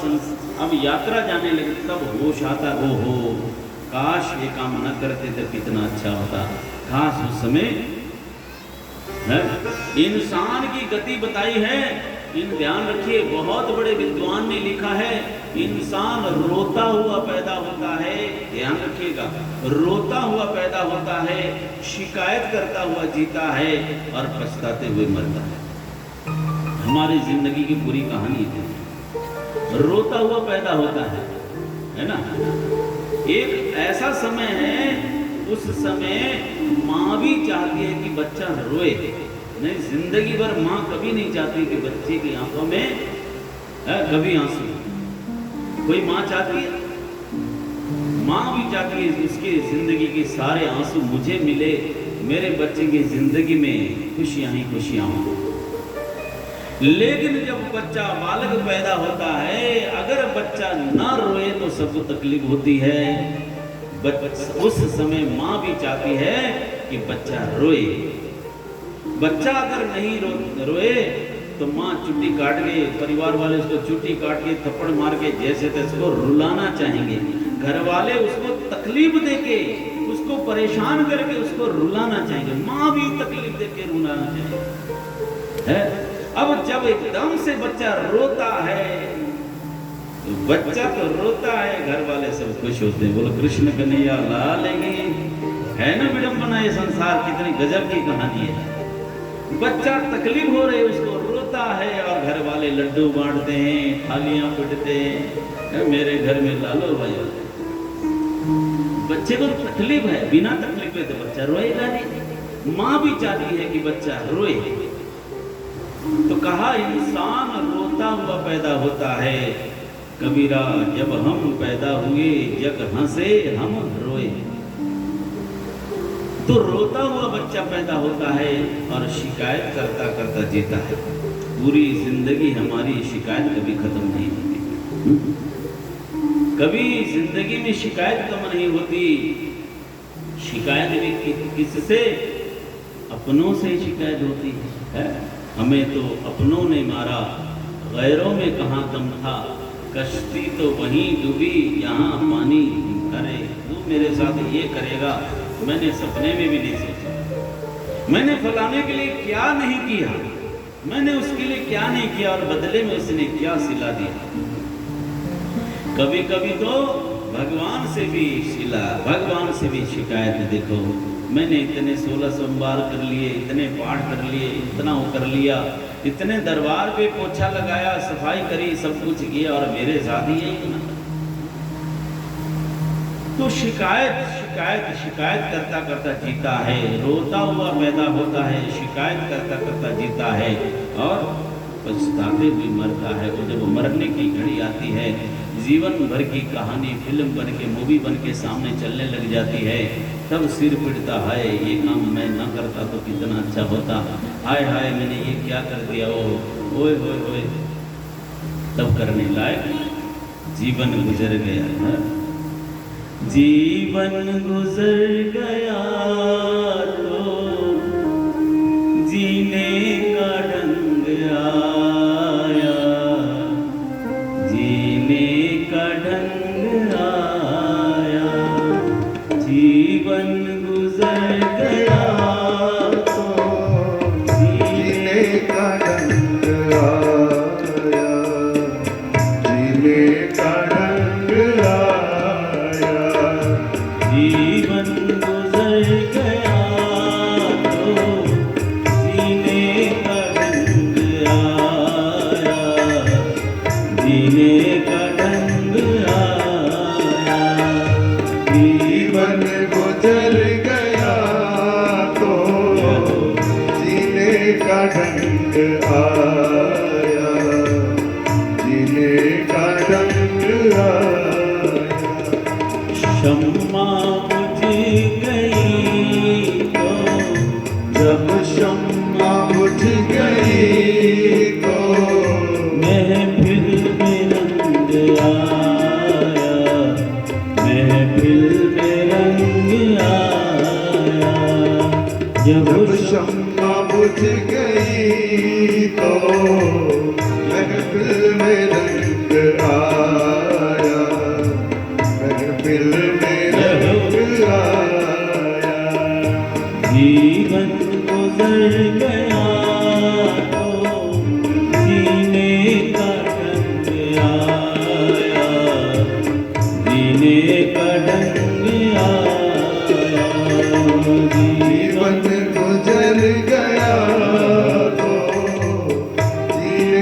अब यात्रा जाने लगे तब होश आता, ओहो काश ये काम न करते तो कितना अच्छा होता, काश उस समय है। इंसान की गति बताई है, इन ध्यान रखिए, बहुत बड़े विद्वान ने लिखा है, इंसान रोता हुआ पैदा होता है, ध्यान रखिएगा, रोता हुआ पैदा होता है, शिकायत करता हुआ जीता है और पछताते हुए मरता है। हमारी जिंदगी की पूरी कहानी है, रोता हुआ पैदा होता है ना। एक ऐसा समय है, उस समय माँ भी चाहती है कि बच्चा रोए, नहीं जिंदगी भर माँ कभी नहीं चाहती कि बच्चे की आंखों में कभी आंसू। कोई माँ चाहती है, माँ भी चाहती है उसकी जिंदगी के सारे आंसू मुझे मिले, मेरे बच्चे की जिंदगी में खुशियां ही खुशियां हों। लेकिन जब बच्चा बालक पैदा होता है, अगर बच्चा ना रोए तो सबको तकलीफ होती है। उस समय माँ भी चाहती है कि बच्चा रोए। बच्चा अगर नहीं रोए तो माँ चुट्टी काट के, परिवार वाले उसको चुट्टी काट के, थप्पड़ मार के, जैसे तैसे उसको रुलाना चाहेंगे। घर वाले उसको तकलीफ देके, उसको परेशान करके उसको रुलाना चाहेंगे। माँ भी तकलीफ देके रुलाना चाहेंगे, है? अब जब एकदम से बच्चा रोता है, तो बच्चा तो रोता है, घर वाले सब खुश होते हैं। बोलो कृष्ण कन्हैया लाल की। है ना विडंबना, ये संसार कितनी गजब की कहानी है। बच्चा तकलीफ हो रही है, उसको रोता है और घर वाले लड्डू बांटते हैं, थालियां पिटते हैं, मेरे घर में लालो भाई। बच्चे को तकलीफ है, बिना तकलीफ के तो बच्चा रोएगा नहीं। माँ भी चाहती है कि बच्चा रोए। तो कहा इंसान रोता हुआ पैदा होता है। कबीरा जब हम पैदा हुए जग हंसे हम रोए। तो रोता हुआ बच्चा पैदा होता है और शिकायत करता करता जीता है। पूरी जिंदगी हमारी शिकायत कभी खत्म नहीं होती। कभी जिंदगी में शिकायत कम नहीं होती। शिकायत भी किससे? अपनों से शिकायत होती है। हमें तो अपनों ने मारा, गैरों में कहाँ दम था, कश्ती तो वहीं डूबी यहाँ पानी भरे। तू मेरे साथ ये करेगा, मैंने सपने में भी नहीं सोचा। मैंने फलाने के लिए क्या नहीं किया, मैंने उसके लिए क्या नहीं किया और बदले में उसने क्या सिला दिया। कभी कभी तो भगवान से भी सिला, भगवान से भी शिकायत। देखो मैंने इतने 16 सोमवार कर लिए, इतने पाठ कर लिए, इतना वो कर लिया, इतने दरबार पे पोछा लगाया, सफाई करी, सब कुछ किया और मेरे साथ ही यही ना। तो शिकायत शिकायत शिकायत करता करता जीता है, रोता हुआ पैदा होता है, शिकायत करता करता जीता है और पछताते हुए मरता है। और जब मरने की घड़ी आती है, जीवन भर की कहानी फिल्म बन के, मूवी बन के सामने चलने लग जाती है, तब सिर पिटता है, ये काम मैं ना करता तो कितना अच्छा होता, हाय हाय मैंने ये क्या कर दिया, ओए होए होए। तब करने लायक जीवन गुजर गया है। जीवन गुजर गया तो जीने का ढंग आया, जीने का ढंग आया। जीवन गुजर गया तो जीने का ढंग आया, जीने का ढंग आया। जीवन गुजर गया तो जीने का ढंग आया, जीने का ढंग आया। जीवन गुजर गया तो जीने का ढंग आया, जीने का ढंग आया। शम्मा बुझ गई तो जब शम्मा बुझ गई तो महफिल में रंग आया, महफिल में रंग आया। जब जब शम्मा बुझ गई तो महफिल में रंग आया, महफिल में रंग आया। जीवन गुजर गया तो जीने का ढंग आया, जीने का ढंग आया। जीवन गुजर गया तो जीने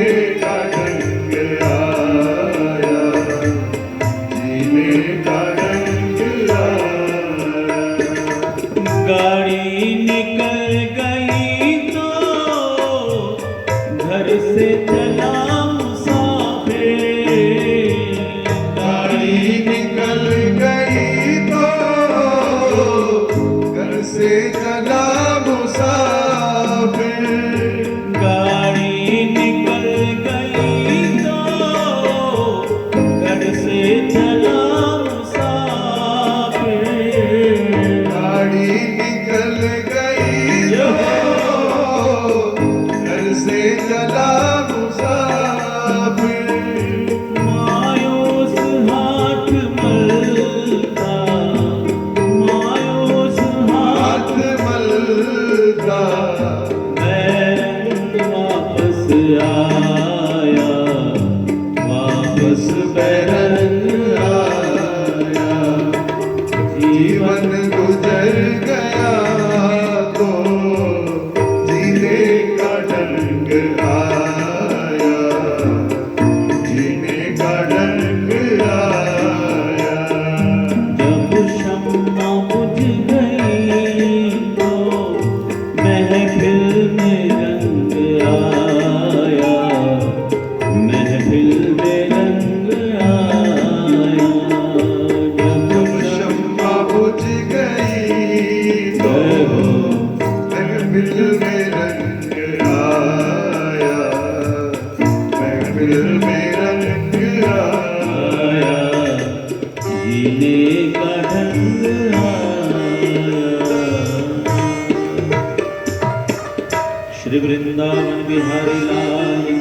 वृंदावन बिहारी लाल की।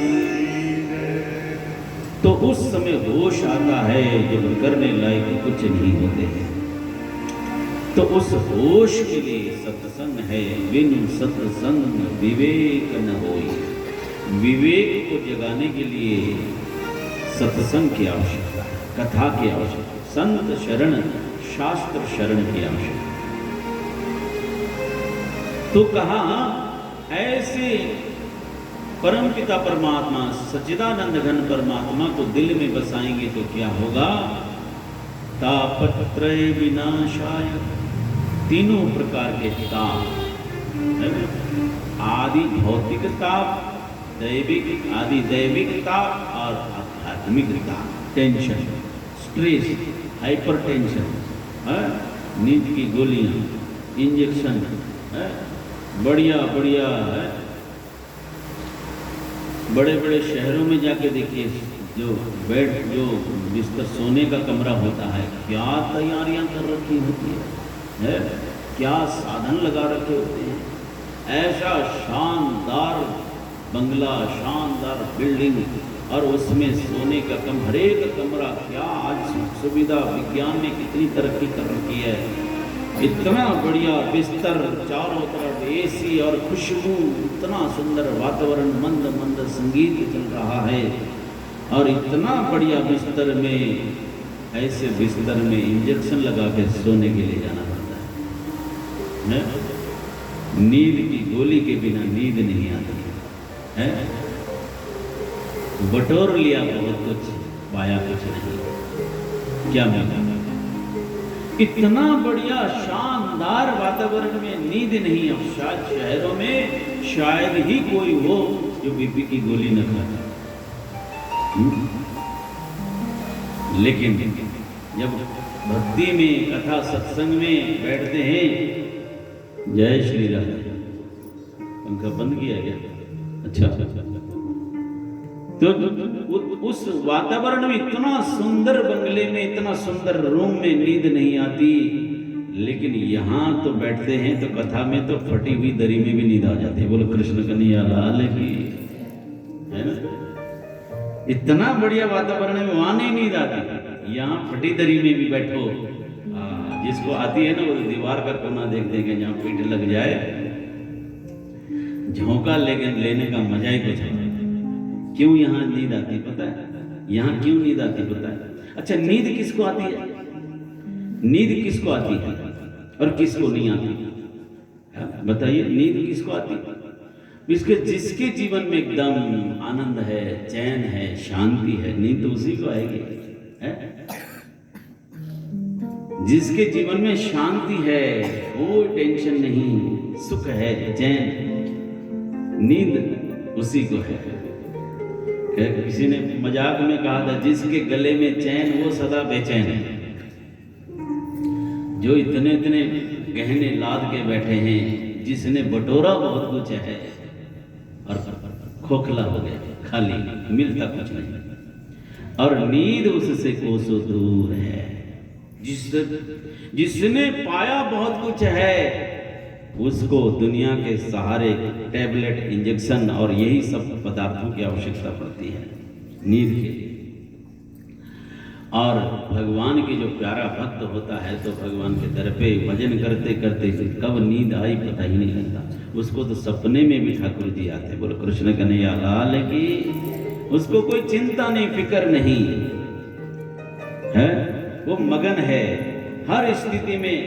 तो उस समय होश आता है जब करने लायक कुछ नहीं होते हैं। तो उस होश के लिए सत्संग है। बिनु सत्संग विवेक न होई। विवेक को जगाने के लिए सत्संग की आवश्यकता है, कथा की आवश्यकता है, संत शरण शास्त्र शरण की आवश्यकता। तो कहा ऐसे परमपिता परमात्मा सच्चिदानंद घन परमात्मा को दिल में बसाएंगे तो क्या होगा? तापत्रय विनाशाय, तीनों प्रकार के ताप, आदि भौतिक ताप, दैविक आदि दैविक ताप और आध्यात्मिक ताप, टेंशन, स्ट्रेस, हाइपरटेंशन, नींद की गोलियां, इंजेक्शन, बढ़िया बढ़िया है। बड़े बड़े शहरों में जाके देखिए, जो बेड, जो बिस्तर, सोने का कमरा होता है, क्या तैयारियां कर रखी होती है? क्या साधन लगा रखे होते हैं। ऐसा शानदार बंगला, शानदार बिल्डिंग, और उसमें सोने का हर एक कमरा। क्या आज सुविधा, विज्ञान ने कितनी तरक्की कर रखी है। इतना बढ़िया बिस्तर, चारों तरफ एसी और खुशबू, इतना सुंदर वातावरण, मंद मंद संगीत चल रहा है। और इतना बढ़िया बिस्तर में, ऐसे बिस्तर में इंजेक्शन लगा के सोने के लिए जाना पड़ता है। नींद की गोली के बिना नींद नहीं आती है। बटोर लिया बहुत कुछ, पाया कुछ नहीं। क्या मिला? इतना बढ़िया शानदार वातावरण में नींद नहीं। अब शायद शहरों में शायद ही कोई हो जो बीपी की गोली न खाए। लेकिन जब भक्ति में, कथा सत्संग में बैठते हैं, जय श्री राम। पंखा बंद किया गया? अच्छा। तो उस वातावरण में, इतना सुंदर बंगले में, इतना सुंदर रूम में नींद नहीं आती। लेकिन यहाँ तो बैठते हैं तो कथा में तो फटी हुई दरी में भी नींद आ जाती है। बोलो कृष्ण कन्हैया लाल की, है ना? इतना बढ़िया वातावरण में वहां नहीं नींद आती, यहाँ फटी दरी में भी बैठो। जिसको आती है ना, वो दीवार का कोना देख देंगे, जहाँ पीठ लग जाए, झोंका लेने का मजा ही कुछ है। क्यों यहाँ नींद आती पता है? यहाँ क्यों नींद आती पता है? अच्छा, नींद किसको आती है? नींद किसको आती है और किसको नहीं आती? बताइए, नींद किसको आती है? जिसके जीवन में एकदम आनंद है, चैन है, शांति है, नींद तो उसी को आएगी, है? जिसके जीवन में शांति है, कोई टेंशन नहीं, सुख है, चैन, नींद उसी को है। किसी ने मजाक में कहा था, जिसके गले में चैन वो सदा बेचैन है। जो इतने इतने गहने लाद के बैठे हैं, जिसने बटोरा बहुत कुछ है और खोखला हो गया, खाली, मिलता कुछ नहीं। और नींद उससे कोसों दूर है। जिसने पाया बहुत कुछ है, उसको दुनिया के सहारे टैबलेट, इंजेक्शन और यही सब पदार्थों की आवश्यकता पड़ती है नींद के लिए। और भगवान की जो प्यारा भक्त होता है, तो भगवान के दर पे भजन करते करते कब नींद आई पता ही नहीं लगता। उसको तो सपने में भी ठाकुर जी आते। बोलो कृष्ण कन्हैया लाल की। उसको कोई चिंता नहीं, फिक्र नहीं है, वो मगन है, हर स्थिति में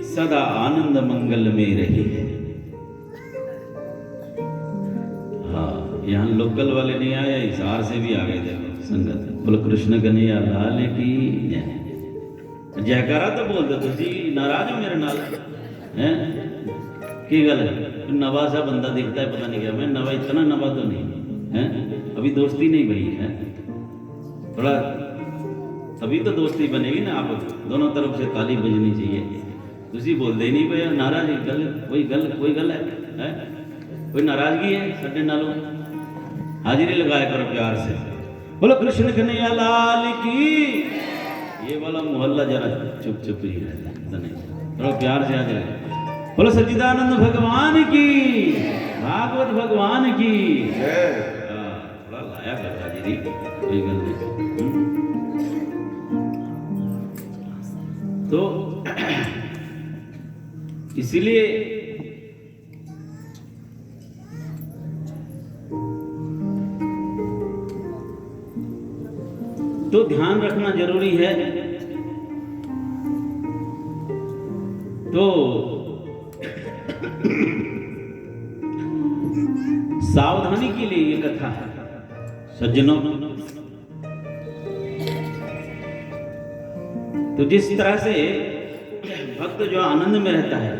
सदा आनंद मंगल में रही है। हाँ, यहाँ लोकल वाले नहीं आए, हिसार से भी आ गए थे संगत। बोलो कृष्ण कन्हैया लाल की जय। जयकारा तो बोल दो जी, नाराज हो मेरे नाल हैं? की गल है? नवा सा बंदा दिखता है, पता नहीं क्या। मैं नवा, इतना नवा तो नहीं है, अभी दोस्ती नहीं बनी है। थोड़ा तभी तो दोस्ती बनेगी ना। आप दोनों तरफ से ताली बजनी चाहिए। तुसी बोलते ही नहीं पे, नाराज गल, कोई गल है? कोई नाराजगी है सड्डे नालों? हाजिरी लगाया करो प्यार से। बोलो कृष्ण कन्हैया लाल की। ये वाला मोहल्ला जरा चुप चुप ही रहता है, थोड़ा प्यार से आ जाए। बोलो सच्चिदानंद भगवान की। भागवत भगवान की जय। थोड़ा लाया गंगा जी री कोई गल नहीं। तो इसीलिए तो ध्यान रखना जरूरी है। तो सावधानी के लिए ये कथा है सज्जनों। तो जिस तरह से भक्त जो आनंद में रहता है,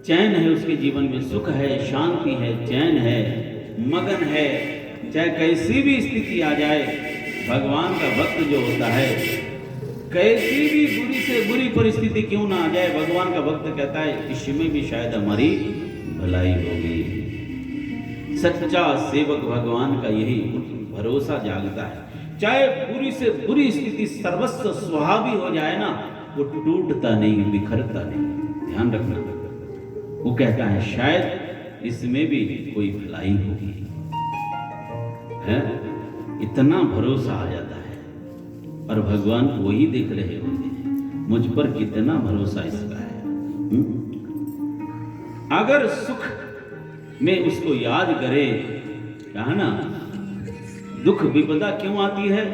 चैन है उसके जीवन में, सुख है, शांति है, चैन है, मगन है, चाहे कैसी भी स्थिति आ जाए, भगवान का भक्त जो होता है, कैसी भी बुरी से बुरी परिस्थिति क्यों ना आ जाए, भगवान का भक्त कहता है इसमें भी शायद हमारी भलाई होगी। सच्चा सेवक भगवान का यही भरोसा जागता है। चाहे बुरी से बुरी स्थिति सर्वस्व स्वाभाविक हो जाए ना, वो टूटता नहीं, बिखरता नहीं। ध्यान रखना, वो कहता है शायद इसमें भी कोई भलाई होगी, है? इतना भरोसा आ जाता है। और भगवान वही देख रहे होते हैं मुझ पर कितना भरोसा इसका है। अगर सुख में उसको याद करे, कहा ना, दुख विपदा क्यों आती है?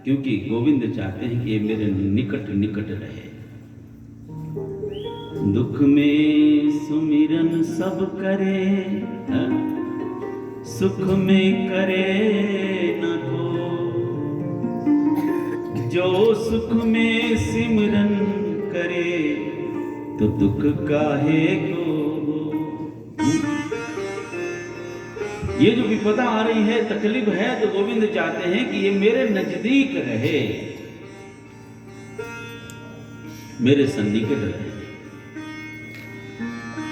क्योंकि गोविंद चाहते हैं कि ये मेरे निकट निकट रहे। दुख में सुमिरन सब करे, सुख में करे न को, जो सुख में सिमरन करे तो दुख काहे को। ये जो विपदा आ रही है, तकलीफ है, तो गोविंद चाहते हैं कि ये मेरे नजदीक रहे, मेरे सन्निकट रहे।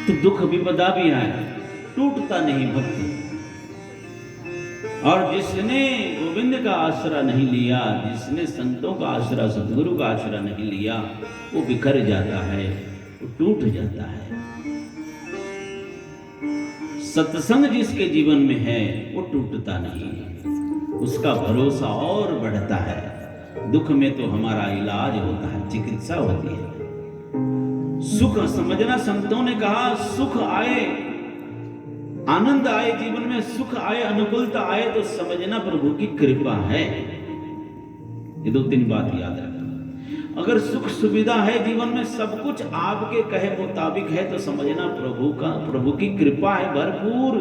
तो दुख विपदा भी आए, टूटता नहीं भक्ति। और जिसने गोविंद का आश्रय नहीं लिया, जिसने संतों का आश्रय, सतगुरु का आश्रय नहीं लिया, वो बिखर जाता है, वो टूट जाता है। सत्संग जिसके जीवन में है वो टूटता नहीं, उसका भरोसा और बढ़ता है। दुख में तो हमारा इलाज होता है, चिकित्सा होती है। सुख समझना, संतों ने कहा सुख आए, आनंद आए जीवन में, सुख आए, अनुकूलता आए, तो समझना प्रभु की कृपा है। ये 2-3 बात याद रखना। अगर सुख सुविधा है जीवन में, सब कुछ आपके कहे मुताबिक है, तो समझना प्रभु की कृपा है, भरपूर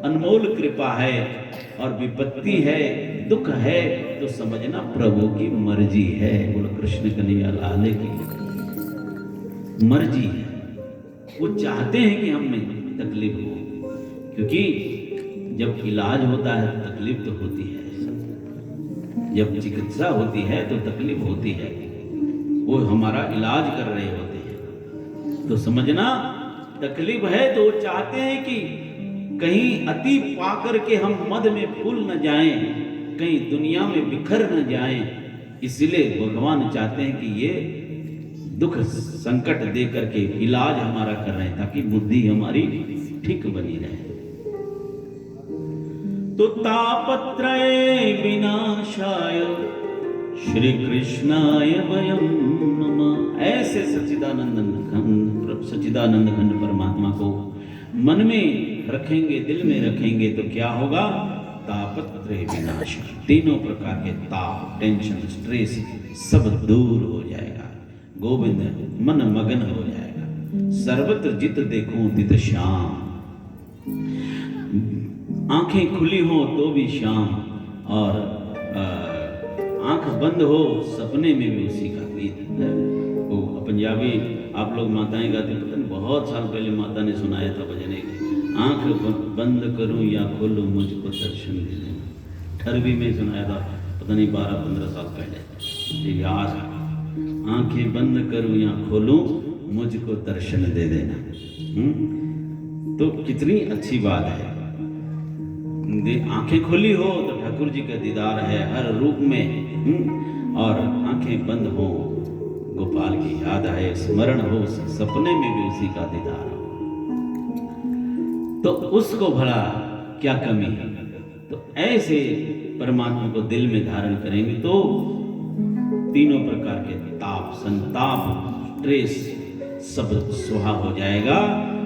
अनमोल कृपा है। और विपत्ति है, दुख है, तो समझना प्रभु की मर्जी है। बोलो कृष्ण कन्हैया लाल की मर्जी है। वो चाहते हैं कि हमें तकलीफ हो, क्योंकि जब इलाज होता है तो तकलीफ तो होती है, जब चिकित्सा होती है तो तकलीफ होती है। वो हमारा इलाज कर रहे होते हैं, तो समझना तकलीफ है, तो वो चाहते हैं कि कहीं अति पाकर के हम मद में फूल न जाएं, कहीं दुनिया में बिखर न जाएं। इसलिए भगवान चाहते हैं कि ये दुख संकट दे करके इलाज हमारा कर रहे हैं, ताकि बुद्धि हमारी ठीक बनी रहे। तो तापत्रय विनाशाय श्री कृष्णाय वयं नमः। ऐसे सच्चिदानंद घन परमात्मा को मन में रखेंगे, दिल में रखेंगे, तो क्या होगा? तापत्रय विनाश, तीनों प्रकार के ताप, टेंशन, स्ट्रेस सब दूर हो जाएगा। गोविंद मन मगन हो जाएगा। सर्वत्र जित देखूं तित श्याम, आंखें खुली हो तो भी श्याम, और आंख बंद हो सपने में भी उसी का गीत है। वो पंजाबी आप लोग माताएं गाती, पता नहीं बहुत साल पहले माता ने सुनाया था भजन एक, आंख बंद करूं या खोलूं मुझको दर्शन दे देना। ठरवी में सुनाया था, पता नहीं 12-15 साल पहले, याद है। आंखें बंद करूं या खोलूं मुझको दर्शन दे देना। तो कितनी अच्छी बात है। आंखें खुली हो तो ठाकुर जी का दीदार है हर रूप में, और आंखें बंद हो गोपाल की याद आए, स्मरण हो, सपने में भी उसी का दीदार हो। तो उसको भला क्या कमी है। तो ऐसे परमात्मा को दिल में धारण करेंगे तो तीनों प्रकार के ताप, संताप, स्ट्रेस सब सुहा हो जाएगा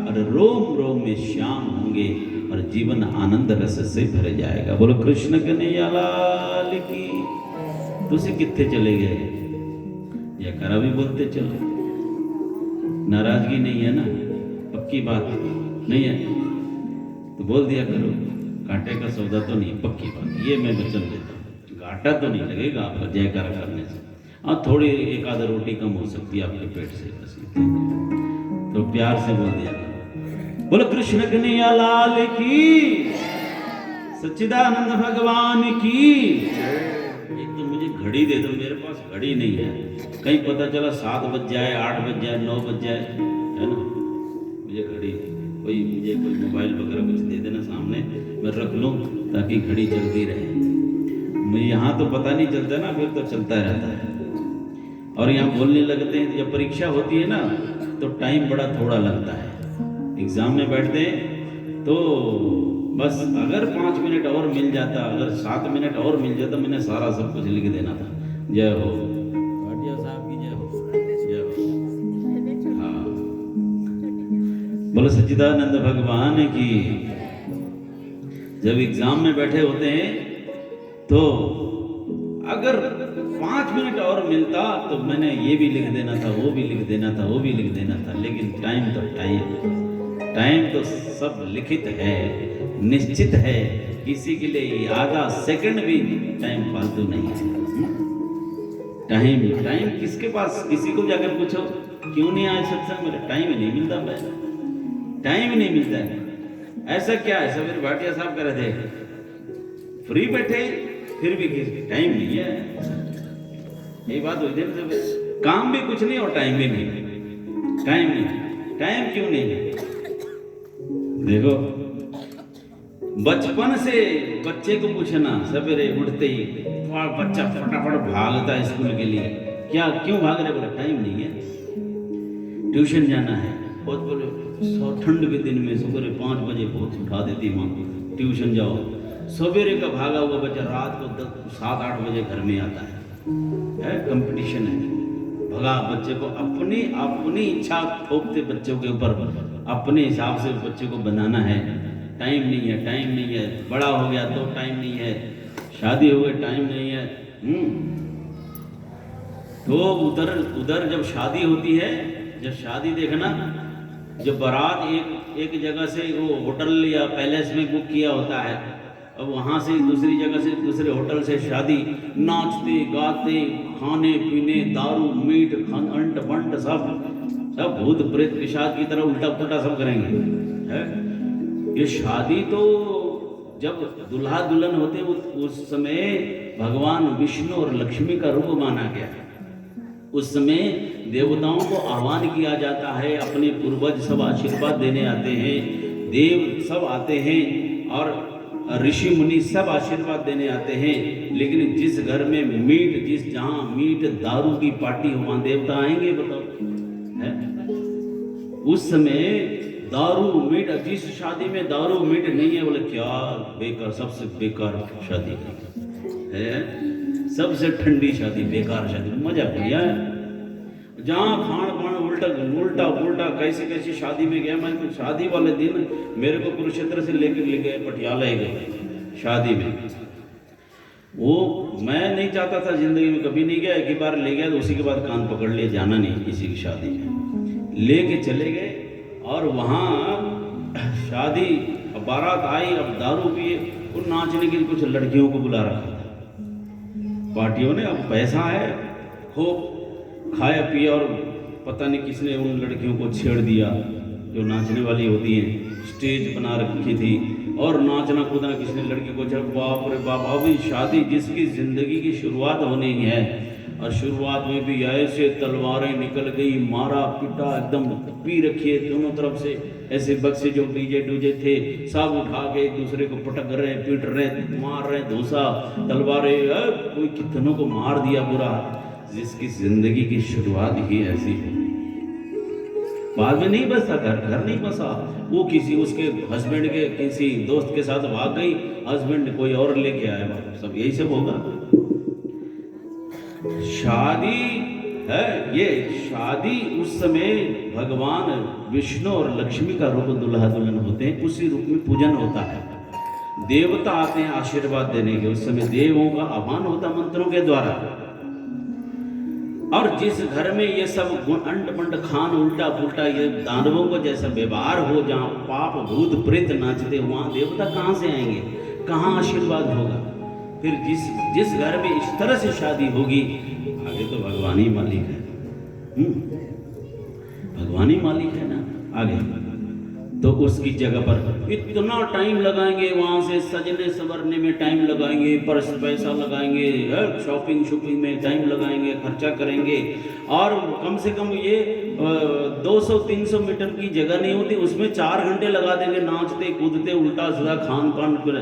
और रोम रोम में श्याम होंगे और जीवन आनंद रस से भर जाएगा। बोलो कृष्ण कन्हैया लाल की। तुसी कित्थे चले गए? या करा भी बोलते चलो, नाराजगी नहीं है ना? पक्की बात नहीं है तो बोल दिया करो। घाटे का सौदा तो नहीं, पक्की बात ये मैं वचन देता हूँ। घाटा तो नहीं लगेगा आपका जयकारा करने से। हाँ, थोड़ी एक आधा रोटी कम हो सकती है आपके पेट से, बस इतनी। तो प्यार से बोल दिया करो। बोलो कृष्ण कन्हैया लाल की, सच्चिदानंद भगवान की। एक तो मुझे घड़ी दे दो, मेरे पास घड़ी नहीं है। कहीं पता चला 7 बज जाए, 8 बज जाए, 9 बज जाए, है ना? मुझे घड़ी, मुझे कोई मोबाइल वगैरह कुछ दे देना सामने, मैं रख लूँ ताकि घड़ी चलती रहे। मुझे यहाँ तो पता नहीं चलता ना, फिर तो चलता रहता है। और यहाँ बोलने लगते हैं, जब परीक्षा होती है ना तो टाइम बड़ा थोड़ा लगता है। एग्जाम में बैठते हैं तो बस अगर 5 मिनट और मिल जाता, अगर 7 मिनट और मिल जाता, मैंने सारा सब कुछ लिख देना था। जय हो भाटिया साहब की, जय हो, जय हो। हाँ, बोलो सच्चिदानंद भगवान की। जब एग्जाम में बैठे होते हैं तो अगर 5 मिनट और मिलता तो मैंने ये भी लिख देना था, वो भी लिख देना था, वो भी लिख देना था। लेकिन टाइम तो टाइम तो सब लिखित है, निश्चित है। किसी के लिए आधा सेकंड भी टाइम फालतू नहीं है। टाइम किसके पास? किसी को जाकर पूछो क्यों नहीं आए सत्संग में? टाइम ही नहीं मिलता, मैं टाइम ही नहीं मिलता है। ऐसा क्या है? सवेरे भाटिया साहब कह रहे थे फ्री बैठे फिर भी टाइम नहीं है। यही बात हुई थी। काम भी कुछ नहीं और टाइम भी नहीं। टाइम क्यों नहीं है? देखो, बचपन से बच्चे को पूछना, सवेरे उठते ही बच्चा फटाफट भागता है स्कूल के लिए। क्या क्यों भाग रहे? बोला टाइम नहीं है, ट्यूशन जाना है। बहुत बोले ठंड के दिन में सवेरे 5 बजे बहुत उठा देती माँ, ट्यूशन जाओ। सवेरे का भागा हुआ बच्चा रात को 7-8 बजे घर में आता है। कंपटीशन है। भगा बच्चे को अपनी इच्छा थोपते बच्चों के ऊपर, अपने हिसाब से बच्चे को बनाना है। टाइम नहीं है। बड़ा हो गया तो टाइम नहीं है, शादी हो गई टाइम नहीं है। तो उधर जब शादी होती है, जब शादी देखना, जब बारात एक जगह से वो होटल या पैलेस में बुक किया होता है, अब वहाँ से दूसरी जगह से दूसरे होटल से शादी, नाचते गाते, खाने पीने, दारू मीट अंट बंट सब भूत प्रेत पिशाच की तरह उल्टा पुल्टा सब करेंगे। है ये शादी तो जब दुल्हा दुल्हन होते उस समय भगवान विष्णु और लक्ष्मी का रूप माना गया। उस समय देवताओं को आह्वान किया जाता है, अपने पूर्वज सब आशीर्वाद देने आते हैं, देव सब आते हैं और ऋषि मुनि सब आशीर्वाद देने आते हैं। लेकिन जिस घर में जहाँ मीट दारू की पार्टी हो, वहाँ देवता आएंगे? बताओ। है उस समय दारू मीट, जिस शादी में दारू मीट नहीं है, बोले क्या बेकार, सबसे बेकार शादी है, सबसे ठंडी शादी, बेकार शादी। मजा बढ़िया है। जहाँ खान पान उल्टा कैसी शादी में गया मैं। शादी वाले दिन मेरे को कुरुक्षेत्र से लेकर ले गए, पटियाला ही गए शादी में। वो मैं नहीं चाहता था, जिंदगी में कभी नहीं गया। एक ही बार ले गया तो उसी के बाद कान पकड़ लिया, जाना नहीं किसी की शादी में। लेके चले गए और वहाँ शादी, बारात आई, अब दारू पिए, और नाचने के लिए कुछ लड़कियों को बुला रखा था पार्टियों ने। अब पैसा है, खूब खाया पिया और पता नहीं किसने उन लड़कियों को छेड़ दिया जो नाचने वाली होती हैं। स्टेज बना रखी थी और नाचना कूदना किसने लड़की को छेड़। बाप रे बाप। अभी शादी जिसकी जिंदगी की शुरुआत होनी है और शुरुआत में भी ऐसे तलवारें निकल गई, मारा पीटा, एकदम पी रखी है दोनों तरफ से। ऐसे बक्से जो डीजे थे सब उठा के एक दूसरे को पटक रहे, पीट रहे, मार रहे, धोसा, तलवारें, कोई कितनों को मार दिया पूरा। जिसकी जिंदगी की शुरुआत ही ऐसी है। बाद में नहीं बसा, घर नहीं बसा, वो किसी उसके हस्बैंड के किसी दोस्त के साथ भाग गई, हस्बैंड कोई और लेके आया वापस। सब यही सब होगा। शादी है, ये शादी उस समय भगवान विष्णु और लक्ष्मी का रूप दुल्हा दुल्हन होते हैं, उसी रूप में पूजन होता है। देवता आते हैं आशीर्वाद देने के, उस समय देवों का आह्वान होता मंत्रों के द्वारा। और जिस घर में ये सब अंड पंड खान उल्टा पुल्टा ये दानवों को जैसा व्यवहार हो, जहाँ पाप भूत प्रेत नाचते, वहाँ देवता कहाँ से आएंगे, कहाँ आशीर्वाद होगा। फिर जिस घर में इस तरह से शादी होगी, आगे तो भगवान ही मालिक है, भगवान ही मालिक है ना आगे। तो उसकी जगह पर इतना टाइम लगाएंगे, वहाँ से सजने संवरने में टाइम लगाएंगे, पैसा लगाएंगे, शॉपिंग में टाइम लगाएंगे, खर्चा करेंगे। और कम से कम ये 200-300 मीटर की जगह नहीं होती, उसमें 4 घंटे लगा देंगे नाचते कूदते, उल्टा सीधा खान पान कर।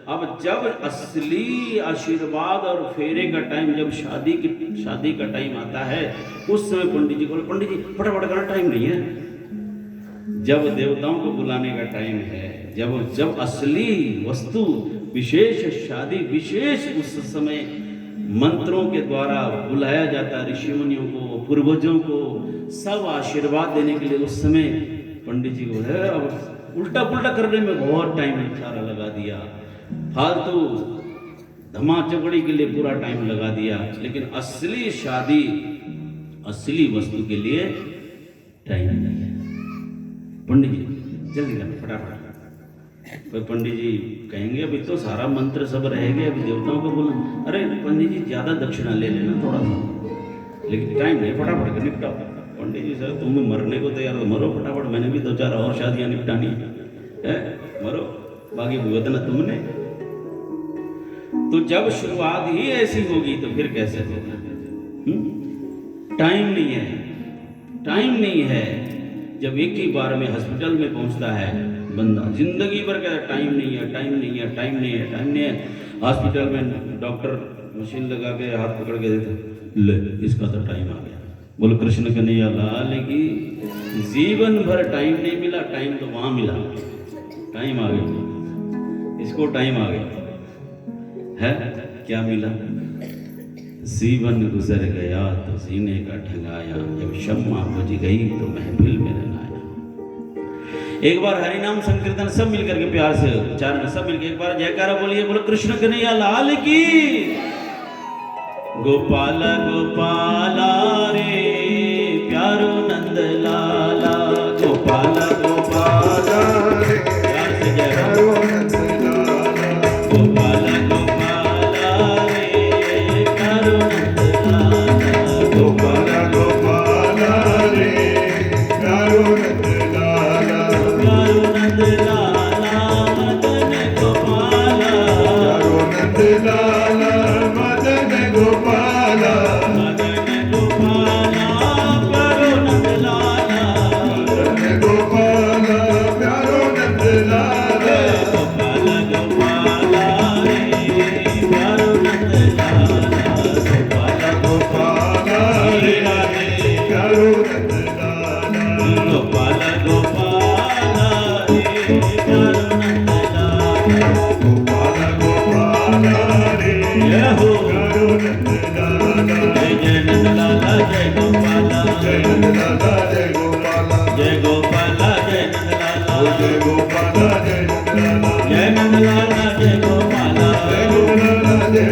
अब जब असली आशीर्वाद और फेरे का टाइम, जब शादी का टाइम आता है, उस समय पंडित जी बोले, पंडित जी फटाफट करना, टाइम नहीं है। जब देवताओं को बुलाने का टाइम है, जब असली वस्तु विशेष शादी विशेष, उस समय मंत्रों के द्वारा बुलाया जाता है ऋषि मुनियों को, पूर्वजों को, सब आशीर्वाद देने के लिए। उस समय पंडित जी को है अब उल्टा पुल्टा करने में बहुत टाइम सारा लगा दिया, फालतू धमा चपड़ी के लिए पूरा टाइम लगा दिया। लेकिन असली शादी, असली वस्तु के लिए टाइम नहीं है। पंडित जी जल्दी करना फटाफट। कोई पंडित जी कहेंगे अभी तो सारा मंत्र सब रह गए, अभी देवताओं को बोला, अरे पंडित जी ज़्यादा दक्षिणा ले लेना थोड़ा सा, लेकिन टाइम नहीं, फटाफट कर निपटाओ। पंडित जी सर तुम मरने को तैयार हो, मरो फटाफट, मैंने भी 2-4 और शादियाँ निपटानी है, मरो, बाकी भुगतना तुमने। तो जब शुरुआत ही ऐसी होगी तो फिर कैसे होगा। टाइम नहीं है, टाइम नहीं है। जब एक ही बार में हॉस्पिटल में पहुंचता है बंदा, जिंदगी भर कहता है टाइम नहीं है, टाइम नहीं है, टाइम नहीं है, टाइम नहीं है। हॉस्पिटल में डॉक्टर मशीन लगा के हाथ पकड़ के देते, ले इसका तो टाइम आ गया। बोलो कृष्ण कन्हैया लाल की। जीवन भर टाइम नहीं मिला, टाइम तो वहां मिला, टाइम आ गया, इसको टाइम आ गया है। क्या मिला? जीवन गुजर गया तो सीने का ठंगाया, जब शम्मा बुझ गई तो महफिल में रंगाया। एक बार हरि नाम संकीर्तन सब मिलकर के प्यार से, चार सब मिलकर एक बार जयकारा बोलिए, बोलो कृष्ण कन्हैया लाल की। गोपाला गोपाला रे प्यारो नंद लाला, गोपाला गोपाला रे प्यार से जय हो नंद लाला, गोपाला गोपाला रे प्यारो नंद लाला, गोपाला गोपाला रे प्यारो नंद लाला, प्यारो नंद लाला मदन गोपाला, प्यारो नंद लाला मदन गोपाला, मदन गोपाला प्यारो नंद लाला, मदन गोपाला प्यारो नंद लाला, गोपाला गोपाला रे प्यारो नंद लाला, गोपाला गोपाला रे प्यारो नंद लाला, गोपाला गोपाला रे प्यारो नंद लाला, गोपाला गोपाला रे जय हो प्यारो नंद लाला, जय नंद लाला जय गोपाला, जय नंद लाला जय गोपाला, जय गोपाला जय नंद लाला, जय गोपाला जय नंद लाला, जय नंद लाला जय गोपाला, जय गोपाला जय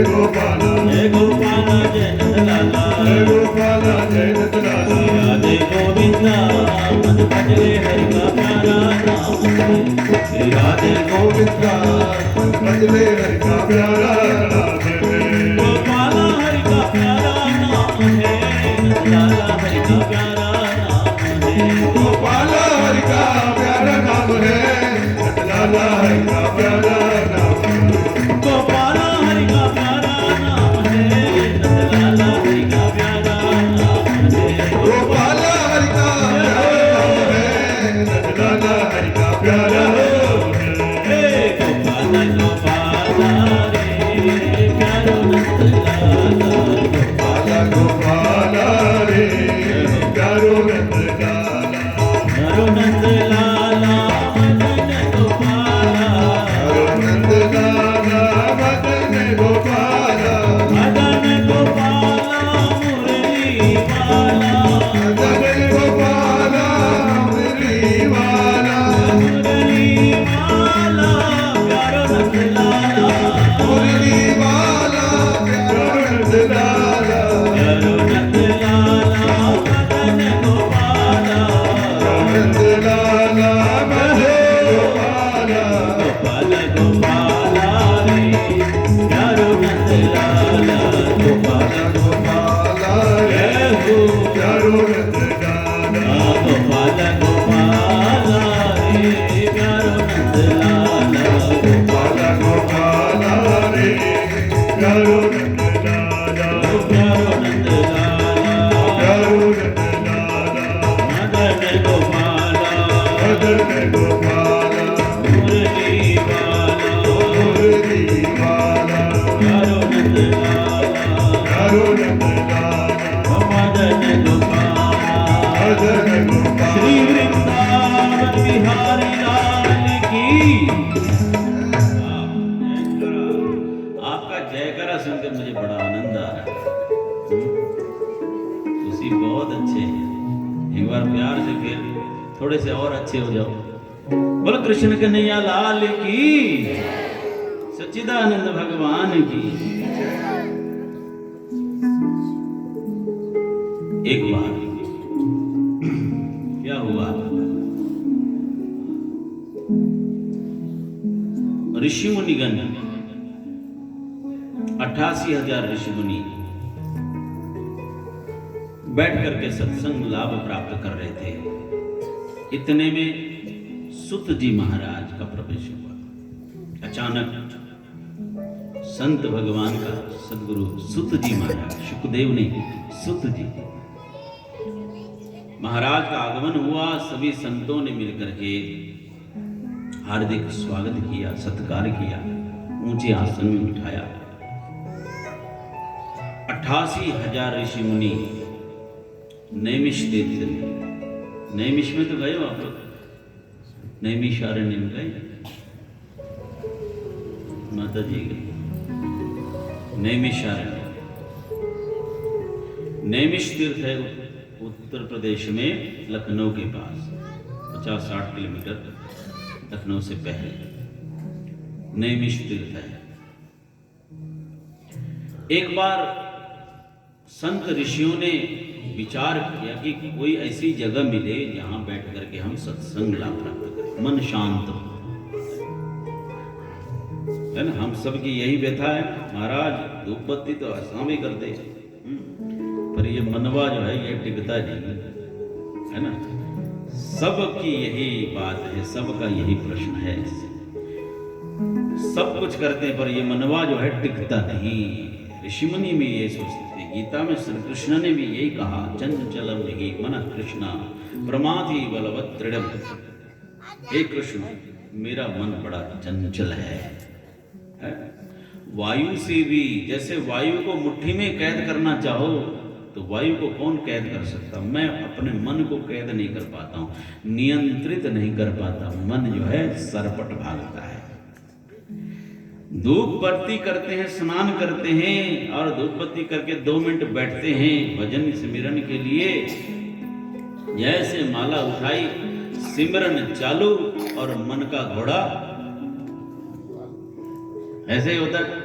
गोपाला, जय गोपाला जय नंद लाला, जय गोपाला जय नंद लाला, राधे गोविंदा मन भजले हरि का प्यारा नाम, श्री राधे गोविंदा मन भजले हरि का प्यारा नाम है, गोपाला हरि का प्यारा नाम है, नंद लाला हरि का प्यारा नाम है, गोपाला हरि का प्यारा नाम है, नंद लाला हरि का प्यारा नाम है, गोपाला हरि का प्यारा नाम है, नंद लाला हरि का प्यारा नाम है, गोपाला हरि का प्यारा नाम है, नंद लाला हरि का प्यारा नाम है, गोपाला गोपाला रे प्यारो नंद लाला, गोपाला गोपाला रे प्यारो नंद लाला, प्यारो नंद लाला, प्यारो नंद लाला, प्यारो नंद लाला, मदन गोपाला, मदन गोपाला, मुरली वाला, मुरली वाला, प्यारो नंद लाला, प्यारो नंद लाला, मदन गोपाला, मदन गोपाला। श्री वृंदावन बिहारी लाल की। आपका जयकारा सुनकर मुझे बड़ा आनंद आ रहा है। तुसी बहुत अच्छे हैं। एक बार प्यार से फिर थोड़े से और अच्छे हो जाओ। बोलो कृष्ण कन्हैया लाल की, सच्चिदानंद भगवान की। एक बार क्या हुआ, ऋषि मुनिगण 88,000 ऋषि मुनि बैठ करके सत्संग लाभ प्राप्त कर रहे थे। इतने में सुत जी महाराज का प्रवेश हुआ। अचानक संत भगवान का सदगुरु सुत जी महाराज, सुखदेव ने सुत जी महाराज का आगमन हुआ। सभी संतों ने मिलकर के हार्दिक स्वागत किया, सत्कार किया, ऊंचे आसन में बिठाया। 88,000 ऋषि मुनि नैमिष तीर्थ में, नैमिष में तो गए हो आप लोग, नैमिषारण्य में गए माता जी गए नैमिषारण्य। नैमिष तीर्थ है उत्तर प्रदेश में, लखनऊ के पास 50-60 किलोमीटर लखनऊ से पहले नैमिष तीर्थ है। एक बार संत ऋषियों ने विचार किया कि कोई ऐसी जगह मिले जहां बैठ करके हम सत्संग लाभ प्राप्त करें, मन शांत हो, है ना। हम सब की यही व्यथा है, महाराज धूप बत्ती तो आसामी कर दे, पर ये मनवा जो है ये टिकता नहीं, है ना। सबकी यही बात है, सबका यही प्रश्न है। सब कुछ करते हैं पर ये मनवा जो है टिकता नहीं। ऋषि मुनि में ये सोचते थे। गीता में श्री कृष्ण ने भी यही कहा, चंचलम ही मन कृष्णा प्रमाथि बलवत् दृढ़। हे कृष्ण, मेरा मन बड़ा चंचल है। वायु से भी, जैसे वायु को मुट्ठी में कैद करना चाहो तो वायु को कौन कैद कर सकता। मैं अपने मन को कैद नहीं कर पाता हूं, नियंत्रित नहीं कर पाता। मन जो है सरपट भागता है। धूप बत्ती करते हैं, स्नान करते हैं और धूप बत्ती करके 2 मिनट बैठते हैं भजन सिमरन के लिए। जैसे माला उठाई, सिमरन चालू और मन का घोड़ा ऐसे ही होता है।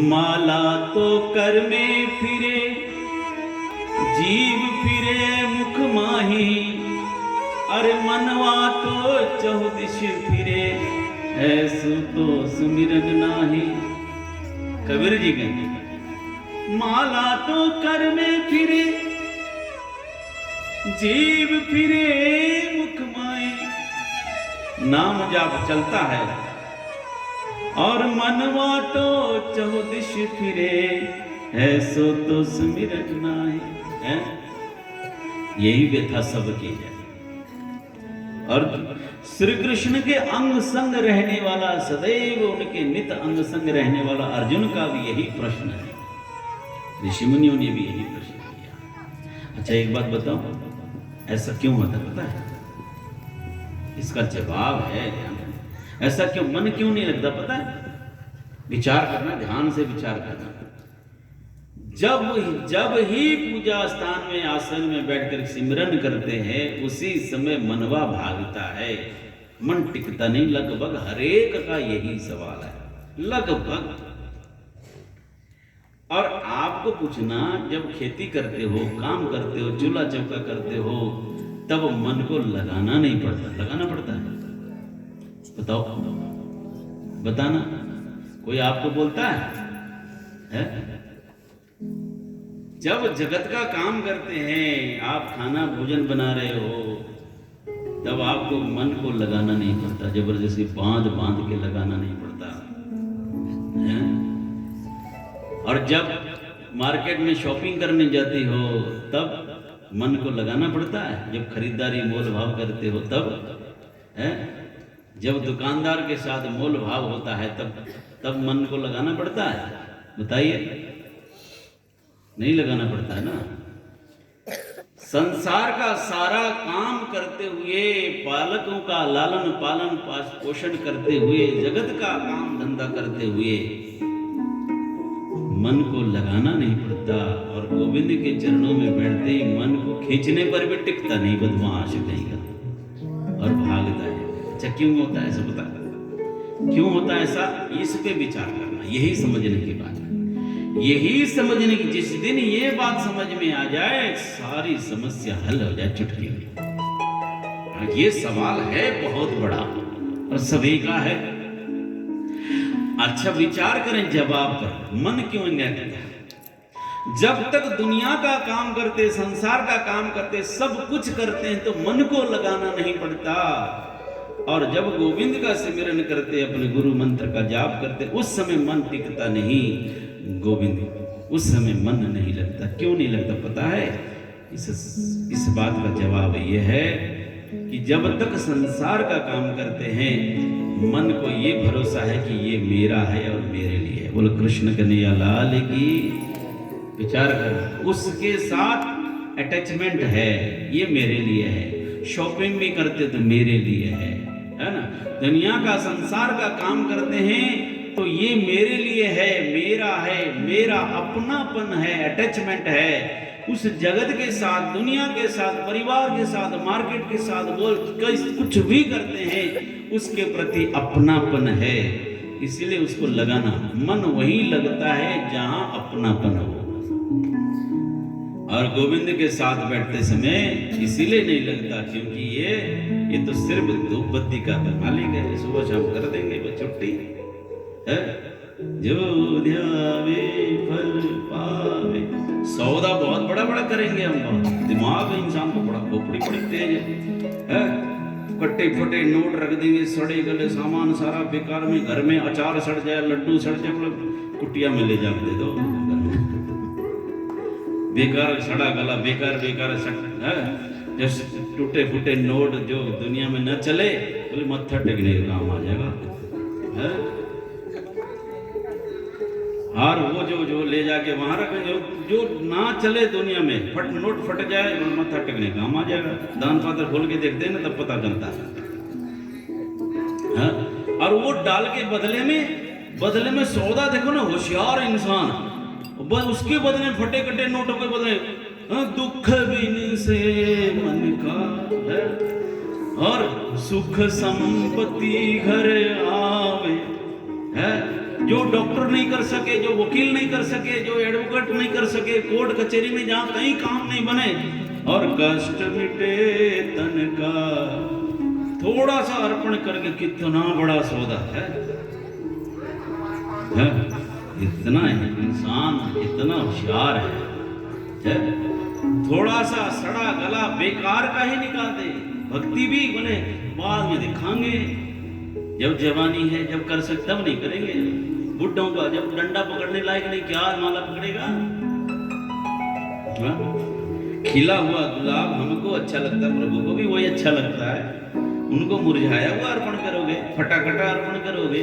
माला तो कर में फिरे, जीव फिरे मुख माही, अरे मनवा तो चहुदिश फिरे, ऐसु तो सुमिरन नाही। कबीर जी कहते, माला तो कर में फिरे, जीव फिरे मुख माही, नाम जाप चलता है और मनवा तो चहुदिश फिरे, ऐसो तो सुमिरन नाही। है यही व्यथा सबकी है। और श्री कृष्ण के अंग संग रहने वाला, सदैव उनके नित अंग संग रहने वाला अर्जुन का भी यही प्रश्न है। ऋषि मुनियों ने भी यही प्रश्न किया। अच्छा एक बात बताओ, ऐसा क्यों होता पता है? इसका जवाब है, ऐसा क्यों, मन क्यों नहीं लगता पता है? विचार करना, ध्यान से विचार करना। जब ही पूजा स्थान में आसन में बैठकर सिमरन करते हैं, उसी समय मनवा भागता है, मन टिकता नहीं। लगभग हरेक का यही सवाल है, लगभग। और आपको पूछना, जब खेती करते हो, काम करते हो, चूल्हा चौका करते हो, तब मन को लगाना नहीं पड़ता, लगाना पड़ता है? बताओ, बताना। कोई आपको बोलता है? जब जगत का काम करते हैं, आप खाना भोजन बना रहे हो, तब आपको मन को लगाना नहीं पड़ता, जबरदस्ती बांध बांध के लगाना नहीं पड़ता है? और जब मार्केट में शॉपिंग करने जाती हो तब मन को लगाना पड़ता है, जब खरीदारी मोल भाव करते हो तब है, जब दुकानदार के साथ मोल भाव होता है तब मन को लगाना पड़ता है। बताइए, नहीं लगाना पड़ता है ना। संसार का सारा काम करते हुए, पालकों का लालन पालन पोषण करते हुए, जगत का काम धंधा करते हुए मन को लगाना नहीं पड़ता। और गोविंद के चरणों में बैठते ही मन को खींचने पर भी टिकता नहीं, बदमाश कहीं का, और भागता है। अच्छा, क्यों होता है ऐसा? बता क्यों होता है ऐसा? इस पे विचार करना, यही समझने की बात है। यही समझने की, जिस दिन ये बात समझ में आ जाए सारी समस्या हल हो जाए चुटकी में। ये सवाल है बहुत बड़ा और सभी का है। अच्छा, विचार करें जवाब पर। मन क्यों नहीं लगता? जब तक दुनिया का काम करते, संसार का काम करते, सब कुछ करते हैं तो मन को लगाना नहीं पड़ता। और जब गोविंद का सिमरन करते, अपने गुरु मंत्र का जाप करते, उस समय मन टिकता नहीं। गोविंद, उस समय मन नहीं लगता। क्यों नहीं लगता पता है? इस बात का जवाब ये है कि जब तक संसार का काम करते हैं, मन को ये भरोसा है कि ये मेरा है और मेरे लिए है। बोलो कृष्ण कन्हैया लाल की। विचार कर, उसके साथ अटैचमेंट है, ये मेरे लिए है। शॉपिंग भी करते तो मेरे लिए है ना। दुनिया का, संसार का काम करते हैं तो ये मेरे लिए है, मेरा है, मेरा अपनापन है, अटैचमेंट है उस जगत के साथ, दुनिया के साथ, परिवार के साथ, मार्केट के साथ, बोल कुछ भी करते हैं उसके प्रति अपनापन है। इसलिए उसको लगाना, मन वही लगता है जहां अपनापन हो। और गोविंद के साथ बैठते समय इसीलिए नहीं लगता क्योंकि ये तो सिर्फ धूप बत्ती का मालिक है, सुबह शाम कर देंगे वो छुट्टी है। जो ध्यावे फल पावे, सौदा बहुत बड़ा बड़ा करेंगे हम, बहुत दिमाग है इंसान को, बड़ा खोपड़ी बड़ी तेज है। कट्टे फटे नोट रख देंगे, सड़े गले सामान सारा बेकार में, घर में अचार सड़ जाए, लड्डू सड़ जाए, मतलब कुटिया में ले जाके दे दो, बेकार सड़ा गला, बेकार है। जैसे टूटे फूटे नोट जो दुनिया में न चले, बोले मत्था टेकने का काम आ जाएगा है। और वो जो ले जाके वहां रखे, जो ना चले दुनिया में, नोट फट जाए, मत्था टेकने का काम आ जाएगा। दान पात्र खोल के देखते हैं ना, तब पता चलता है। और वो डाल के बदले में सौदा देखो ना, होशियार इंसान, उसके बदले फटे कटे नोटों के बदले दुख बिन से मन का है, और सुख संपत्ति घर आवे है। जो डॉक्टर नहीं कर सके, जो वकील नहीं कर सके, जो एडवोकेट नहीं कर सके, कोर्ट कचहरी में जहां कहीं काम नहीं बने, और कष्ट मिटे तन का, थोड़ा सा अर्पण करके कितना बड़ा सौदा है। इतना इंसान इतना होशियार है, थोड़ा सा सड़ा गला बेकार का ही निकालते। भक्ति भी बोले बाद में दिखाएंगे, जब जवानी है, जब कर सकते तब नहीं करेंगे। बुढ़ों का जब डंडा पकड़ने लायक नहीं, क्या माला पकड़ेगा? खिला हुआ गुलाब हमको अच्छा लगता है, प्रभु को भी वही अच्छा लगता है। उनको मुरझाया हुआ अर्पण करोगे, फटाकटा अर्पण करोगे,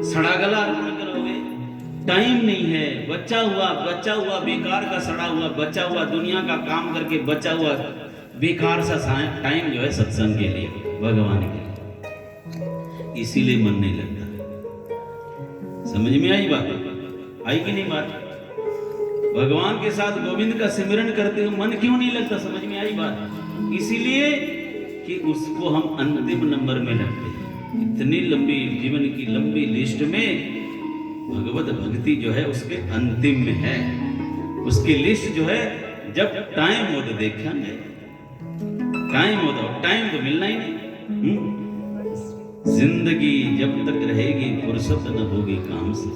सड़ा गला अर्पण करोगे, टाइम नहीं है। बचा हुआ बेकार का सड़ा हुआ, बचा हुआ दुनिया का काम करके बचा हुआ बेकार सा टाइम जो है सत्संग के लिए, भगवान के लिए, इसीलिए मन नहीं लगता। समझ में आई बात? आई कि नहीं बात? भगवान के साथ गोविंद का सिमरन करते हुए मन क्यों नहीं लगता? समझ में आई बात? इसीलिए कि उसको हम अंतिम नंबर में रखते हैं। इतनी लंबी जीवन की लंबी लिस्ट में भगवत भक्ति जो है उसके अंतिम में है। उसकी लिस्ट जो है, जब टाइम हो तो देखेंगे, टाइम हो तो, टाइम तो मिलना ही नहीं। जिंदगी जब तक रहेगी फुर्सत न होगी काम से,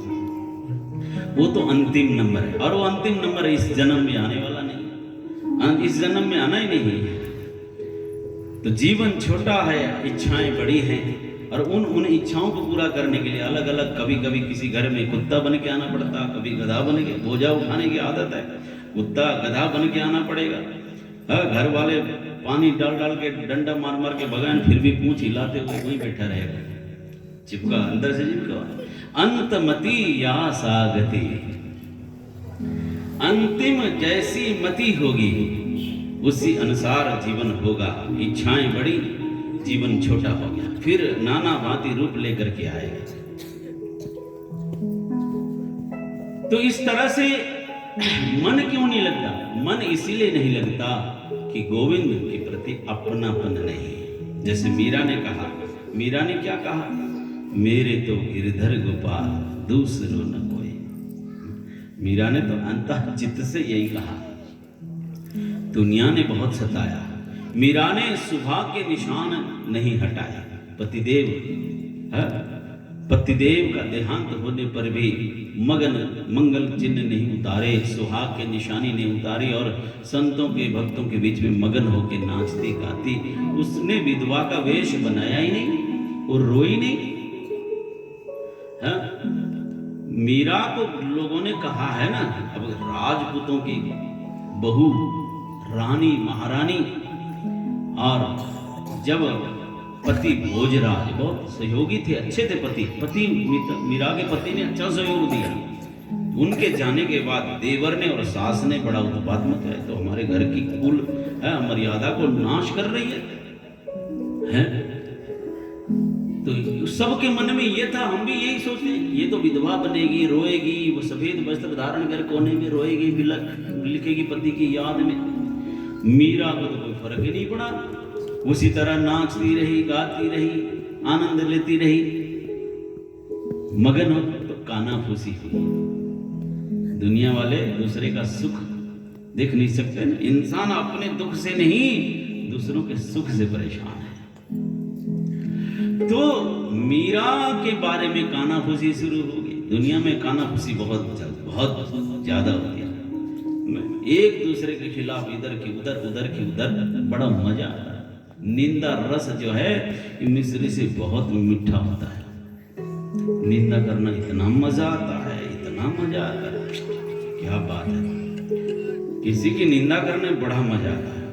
वो तो अंतिम नंबर है। और वो अंतिम नंबर इस जन्म में आने वाला नहीं, इस जन्म में आना ही नहीं है। तो जीवन छोटा है, इच्छाएं बड़ी हैं, और उन इच्छाओं को पूरा करने के लिए अलग अलग, कभी कभी किसी घर में कुत्ता बन के आना पड़ता, कभी गधा बन के, बोझा उठाने की आदत है, कुत्ता गधा बन के आना पड़ेगा। घर वाले पानी डाल डाल के डंडा मार मार के भगाएं, फिर भी पूंछ हिलाते हुए वहीं बैठा रहेगा, चिपका अंदर से चिपका। अंतमति या सागति, अंतिम जैसी मति होगी उसी अनुसार जीवन होगा। इच्छाएं बड़ी, जीवन छोटा हो गया, फिर नाना भांति रूप लेकर के आएगा। तो इस तरह से मन क्यों नहीं लगता? मन इसीलिए नहीं लगता कि गोविंद के प्रति अपनापन नहीं। जैसे मीरा ने कहा, मीरा ने क्या कहा? मेरे तो गिरधर गोपाल दूसरो न कोई। मीरा ने तो अंतः चित्त से यही कहा। दुनिया ने बहुत सताया, मीरा ने सुहाग के निशान नहीं हटाए। पतिदेव पतिदेव का देहांत होने पर भी मंगल चिन्ह नहीं उतारे, सुहाग के निशानी नहीं उतारी, और संतों के भक्तों के बीच में मगन होकर नाचती गाती। उसने विधवा का वेश बनाया ही नहीं और रोई नहीं। मीरा को लोगों ने कहा है ना, अब राजपूतों की बहू, रानी, महारानी, और जब पति भोजराज बहुत सहयोगी थे, अच्छे थे पति मीरा के पति ने अच्छा सहयोग दिया। उनके जाने के बाद देवर ने और सास ने बड़ा उत्पात मचाया, तो हमारे घर की कुल मर्यादा को नाश कर रही है? तो सबके मन में ये था, हम भी यही सोचते हैं, ये तो विधवा बनेगी, रोएगी, वो सफेद वस्त्र धारण कर कोने में रोएगी, लिखेगी पति की याद में। मीरा को तो कोई फर्क ही नहीं पड़ा, उसी तरह नाचती रही, गाती रही, आनंद लेती रही, मगन हो। तो कानाफूसी हुई। दुनिया वाले दूसरे का सुख देख नहीं सकते ना। इंसान अपने दुख से नहीं, दूसरों के सुख से परेशान है। तो मीरा के बारे में कानाफूसी शुरू हो गई। दुनिया में कानाफूसी बहुत ज्यादा होती है। एक दूसरे के खिलाफ इधर की उधर, उधर की उधर, बड़ा मजा आता है। निंदा रस जो है मिश्री से बहुत मीठा होता है। निंदा करना इतना मजा आता है, इतना मजा आता है, क्या बात है। किसी की निंदा करने बड़ा मजा आता है।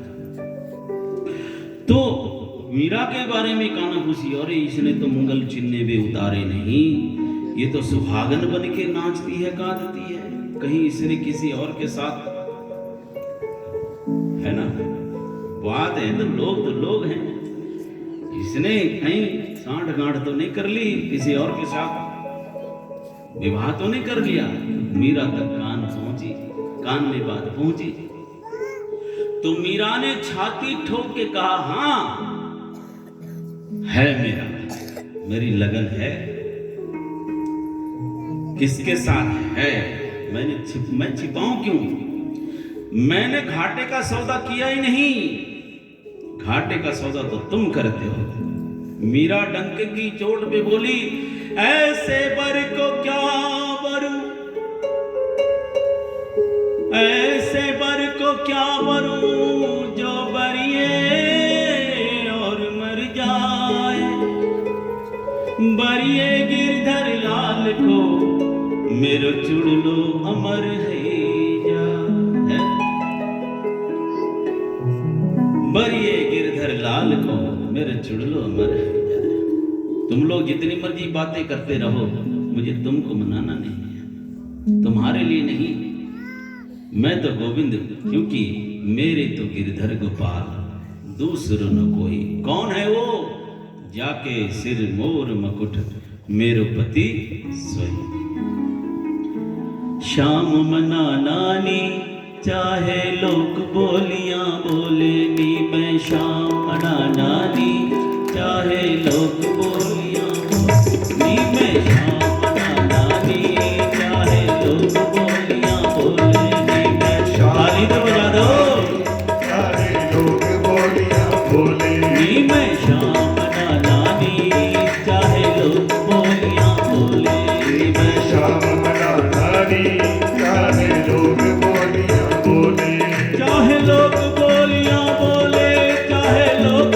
तो मीरा के बारे में कानाफूसी, और इसने तो मंगल चिन्ह भी उतारे नहीं, ये तो सुहागन बन के नाचती है, गाती है, कहीं इसने किसी और के साथ, है ना, बात है। तो लोग हैं, इसने कहीं सांठ गांठ तो नहीं कर ली, किसी और के साथ विवाह तो नहीं कर लिया। मीरा तक कान में बात पहुंची। तो मीरा ने छाती ठोक के कहा, हाँ है मेरी लगन है। किसके साथ है? मैं छिपाऊं क्यों? मैंने घाटे का सौदा किया ही नहीं, घाटे का सौदा तो तुम करते हो। मीरा डंके की चोट पे बोली, ऐसे बर को क्या बरू, ऐसे बर को क्या बरू, जो बरिए और मर जाए। बरिए गिरधर लाल को मेरो चुड़लो अमर है जा, है? बरिए गिरधर लाल को मेरे चुड़लो अमर है जा। तुम लोग जितनी मर्जी बातें करते रहो, मुझे तुमको मनाना नहीं है, तुम्हारे लिए नहीं। मैं तो गोविंद, क्योंकि मेरे तो गिरधर गोपाल दूसरो न कोई। कौन है वो? जाके सिर मोर मकुट मेरो पति स्वयं। श्याम मना नानी चाहे लोग बोलियां बोले नी, मैं श्याम मना नानी चाहे लोग बोलियां बोले नी, मैं श्याम मना नानी चाहे लोग बोलियां बोले नी, मैं ताली तो बजा दो, चाहे लोग बोलियां बोले नी, मैं श्याम मना नानी चाहे लोग बोलियां बोले नी, मैं श्याम मना नानी चाहे लोग बोलियां बोले, चाहे लोग बोलियां बोले, चाहे लोग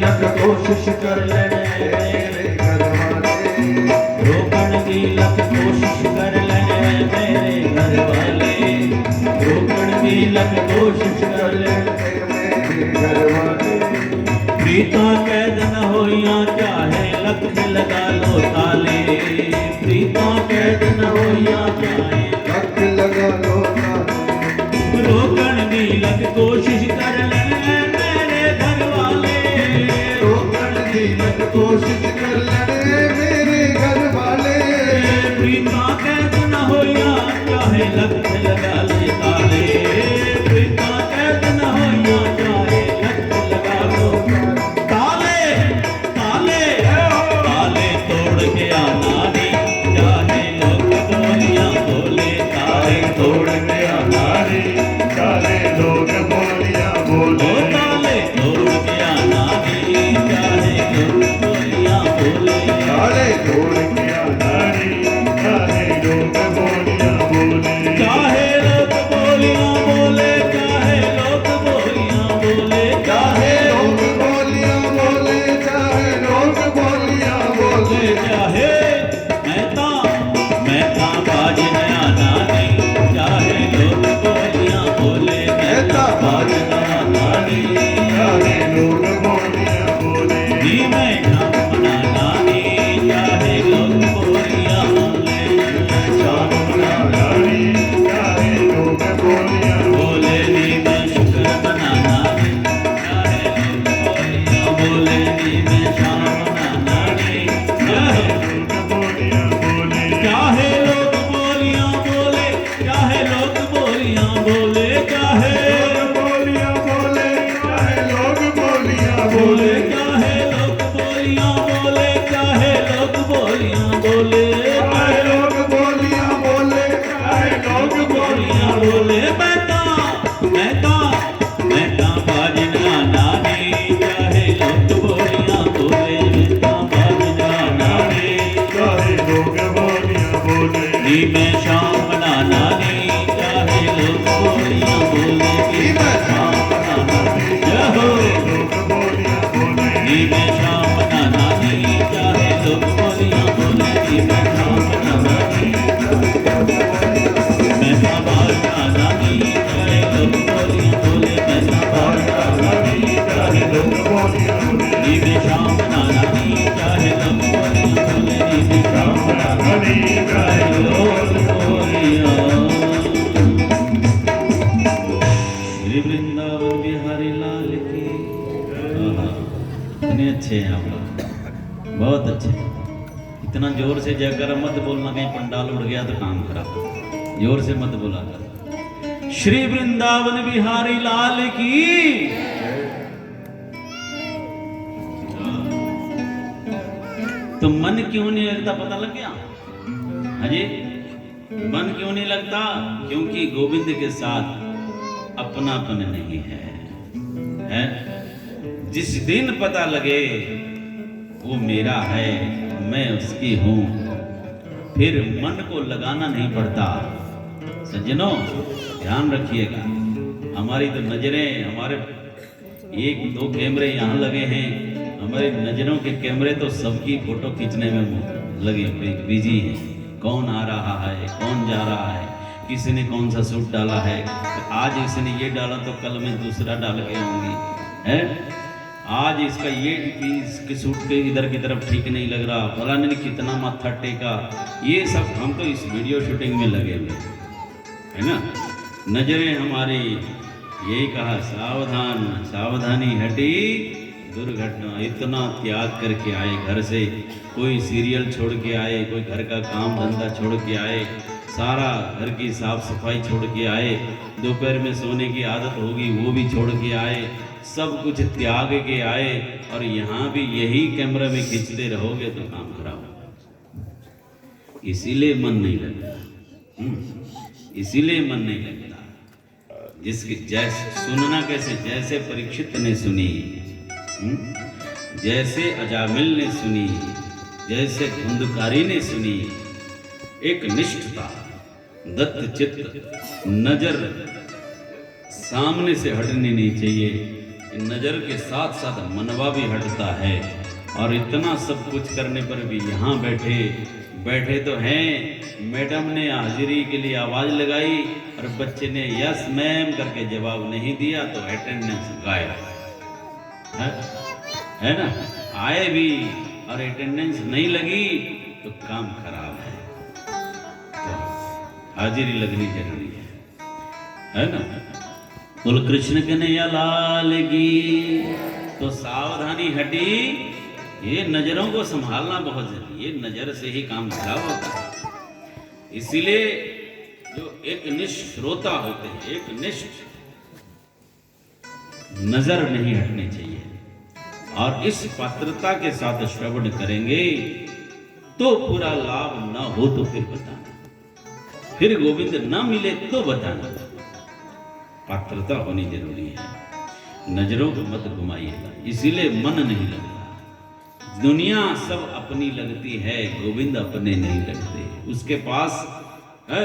लख कोशिश कर लेने मेरे घर वाले, रोकण की लख कोशिश कर लेने मेरे घर वाले, रोकण की लख कोशिश कर लेने मेरे घर वाले, प्रीता कैद न होइया चाहे लख में लगा लो ताले, प्रीता कैद न होइया चाहे लख लगा लो ताले, रोकण की लख कोशिश कर लेने मेरे घर वाले, रोकण की लख कोशिश कर लेने मेरे घर वाले, प्रीता कैद न होइया चाहे लख में लगा ले ताले, प्रीता कैद न होइया चाहे लख में लगा लो ताले, ताले ताले तोड़ के आना रे चाहे लोग बोलियां बोले, ताले तोड़ के आना रे, काले लोग बोलियां ओ बोले, ताले तोड़ के आना रे चाहे लोग बोलियां बोले, काले तोड़ के आनारी, काले लोग बोलियां बोले, चाहे लोग बोलियां बोले, चाहे लोग बोलियां बोले, चाहे लोग बोलियां बोले, चाहे लोग बोलियां बोले, चाहे मैं ता बाज नया नानी, चाहे लोग बोलियां बोले, मैं ता बाज नया नानी, चाहे लोग बोलियां बोले, जी मैं नाम मना नानी, चाहे लोग बोलियां बोले, शाम मना नारी, चाहे लोग बोलियां बोले नी मैं शुक्र मना नानी, चाहे लोग बोलियां बोले नी मैं शाम मना नानी, चाहे लोग बोलियां बोले, चाहे लोग बोलियां बोले, चाहे लोग बोलियां बोले, चाहे बोलियां बोले, चाहे लोग बोलियां बोले, बोले, चाहे लोग बोलियां बोले, चाहे लोग बोलियां बोले, चाहे लोग बोलियां बोले, चाहे लोग बोलियां बोले, मैं ता बाजना नानी, चाहे लोग बोलियां बोले, मैं ता बाजना नानी, चाहे लोग बोलियां बोले, नी मैं शाम मना नानी, चाहे लोग बोलियां बोले, नी मैं शाम मना नानी, जय हो लोग बोलियां बोले, नी मैं शाम मना नानी, चाहे लोग बोलियां बोले, नी मैं शाम मना नानी, मैं ता बाजना नानी, चाहे लोग बोलियां बोले, मैं ता बाजना नानी, चाहे लोग बोलियां बोले, नी मैं शाम मना नानी, चाहे लोग बोलियां बोले, नी मैं शाम मना हरी चाहे लोग बोलियां। श्री वृंदावन बिहारी लाल की। आहा, इतने अच्छे हैं आप लोग, बहुत अच्छे। इतना जोर से जयकारा मत बोलना, कहीं पंडाल उड़ गया तो काम खराब। जोर से मत बोला कर। श्री वृंदावन बिहारी लाल की। तो मन क्यों नहीं लगता पता लग गया? अजय, मन क्यों नहीं लगता? क्योंकि गोविंद के साथ अपनापन नहीं है? जिस दिन पता लगे वो मेरा है, मैं उसकी हूं, फिर मन को लगाना नहीं पड़ता। सज्जनों ध्यान रखिएगा, हमारी तो नजरें, हमारे 1-2 कैमरे यहाँ लगे हैं, हमारे नजरों के कैमरे तो सबकी फोटो खींचने में लगे बिजी हैं। कौन आ रहा है, कौन जा रहा है, किसी ने कौन सा सूट डाला है, आज इसने ये डाला तो कल मैं दूसरा डाल के आऊंगी, है आज इसका ये इसके सूट के इधर की तरफ ठीक नहीं लग रहा, फलाने ने कितना माथा टेका। ये सब हम तो इस वीडियो शूटिंग में लगे हुए है ना। नजरें हमारी, यही कहा सावधान, सावधानी हटी दुर्घटना। इतना त्याग करके आए घर से, कोई सीरियल छोड़ के आए, कोई घर का काम धंधा छोड़ के आए, सारा घर की साफ सफाई छोड़ के आए, दोपहर में सोने की आदत होगी वो भी छोड़ के आए, सब कुछ त्याग के आए, और यहाँ भी यही कैमरा में खींचते रहोगे तो काम खराब। इसीलिए मन नहीं लगता, इसीलिए मन नहीं लगता। जिसकी जैसे सुनना कैसे, जैसे परीक्षित ने सुनी, जैसे अजामिल ने सुनी, जैसे धुंधकारी ने सुनी, एक निष्ठता, दत्त चित्त, नजर सामने से हटनी नहीं चाहिए। नजर के साथ साथ मनवा भी हटता है। और इतना सब कुछ करने पर भी यहाँ बैठे तो हैं। मैडम ने हाजिरी के लिए आवाज लगाई और बच्चे ने यस मैम करके जवाब नहीं दिया तो अटेंडेंस गायब है ना। आए भी और अटेंडेंस नहीं लगी तो काम खराब है। तो हाजिरी लगनी जरूरी है ना। बोल कृष्ण कन्हैया लाल की। तो सावधानी हटी, ये नजरों को संभालना बहुत जरूरी है। ये नजर से ही काम खराब होता है। इसीलिए जो एक निष्ठ श्रोता होते हैं, एक निष्ठ नजर नहीं हटनी चाहिए। और इस पात्रता के साथ श्रवण करेंगे तो पूरा लाभ न हो तो फिर बताना, फिर गोविंद न मिले तो बताना। पात्रता होनी जरूरी है। नजरों को मत घुमाइएगा, इसीलिए मन नहीं लगता। दुनिया सब अपनी लगती है, गोविंद अपने नहीं लगते। उसके पास है,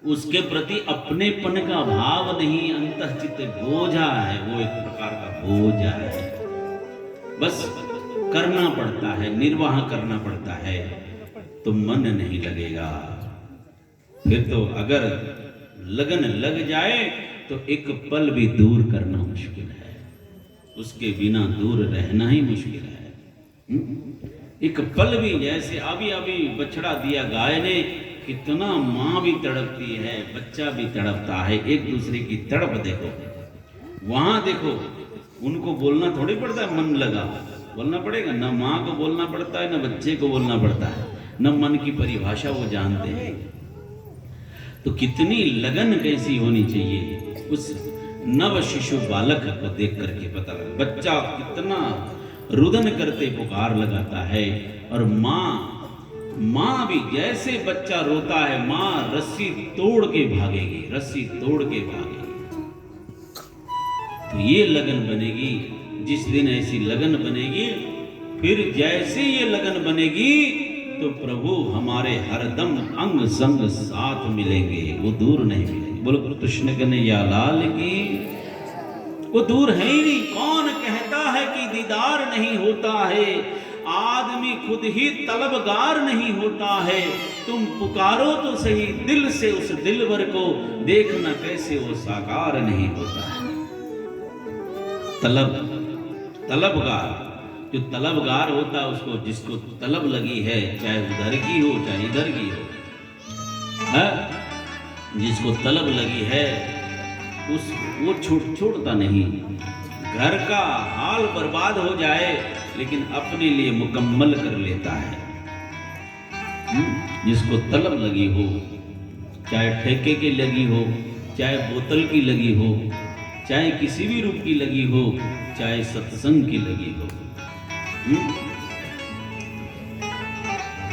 उसके प्रति अपनेपन का भाव नहीं, अंतःचित्त बोझा है। वो एक प्रकार का बोझा है। बस करना पड़ता है, निर्वाह करना पड़ता है, तो मन नहीं लगेगा। फिर तो अगर लगन लग जाए तो एक पल भी दूर करना मुश्किल है। उसके बिना दूर रहना ही मुश्किल है। एक पल भी, जैसे अभी बछड़ा दिया गाय ने, कितना माँ भी तड़पती है, बच्चा भी तड़पता है। एक दूसरे की तड़प देखो, वहां देखो, उनको बोलना थोड़ी पड़ता है। मन लगा बोलना पड़ेगा, न माँ को बोलना पड़ता है, न बच्चे को बोलना पड़ता है, न मन की परिभाषा वो जानते हैं। तो कितनी लगन कैसी होनी चाहिए उस नव शिशु बालक को देख करके पता लगा। बच्चा कितना रुदन करते पुकार लगाता है। और माँ भी जैसे बच्चा रोता है, माँ रस्सी तोड़ के भागेगी, रस्सी तोड़ के भागेगी। तो ये लगन बनेगी। जिस दिन ऐसी लगन बनेगी, फिर जैसे ये लगन बनेगी तो प्रभु हमारे हरदम अंग संग साथ मिलेंगे, वो दूर नहीं मिलेंगे। बोलो कृष्ण कन्हैया लाल की। वो दूर है ही नहीं। कौन कहता है कि दीदार नहीं होता है? आदमी खुद ही तलबगार नहीं होता है। तुम पुकारो तो सही दिल से उस दिलवर को, देखना कैसे वो साकार नहीं होता है। तलबगार, जो तलबगार होता है उसको, जिसको तलब लगी है, चाहे उधर की हो चाहे इधर की हो, है? जिसको तलब लगी है वो छोड़ता नहीं। घर का हाल बर्बाद हो जाए लेकिन अपने लिए मुकम्मल कर लेता है। जिसको तलब लगी हो, चाहे ठेके की लगी हो, चाहे बोतल की लगी हो, चाहे किसी भी रूप की लगी हो, चाहे सत्संग की लगी हो।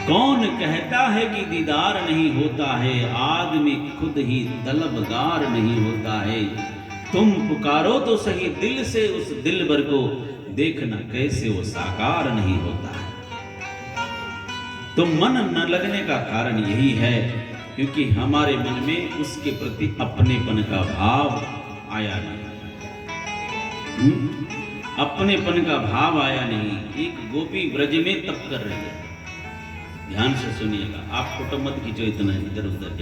कौन कहता है कि दीदार नहीं होता है? आदमी खुद ही तलबगार नहीं होता है। तुम पुकारो तो सही दिल से उस दिलबर को, देखना कैसे वो साकार नहीं होता है। तो मन न लगने का कारण यही है क्योंकि हमारे मन में उसके प्रति अपनेपन का भाव आया नहीं। अपनेपन का भाव आया नहीं। एक गोपी ब्रज में तप कर रही है, ध्यान से सुनिएगा। आप फोटो मत खींचो इतना इधर उधर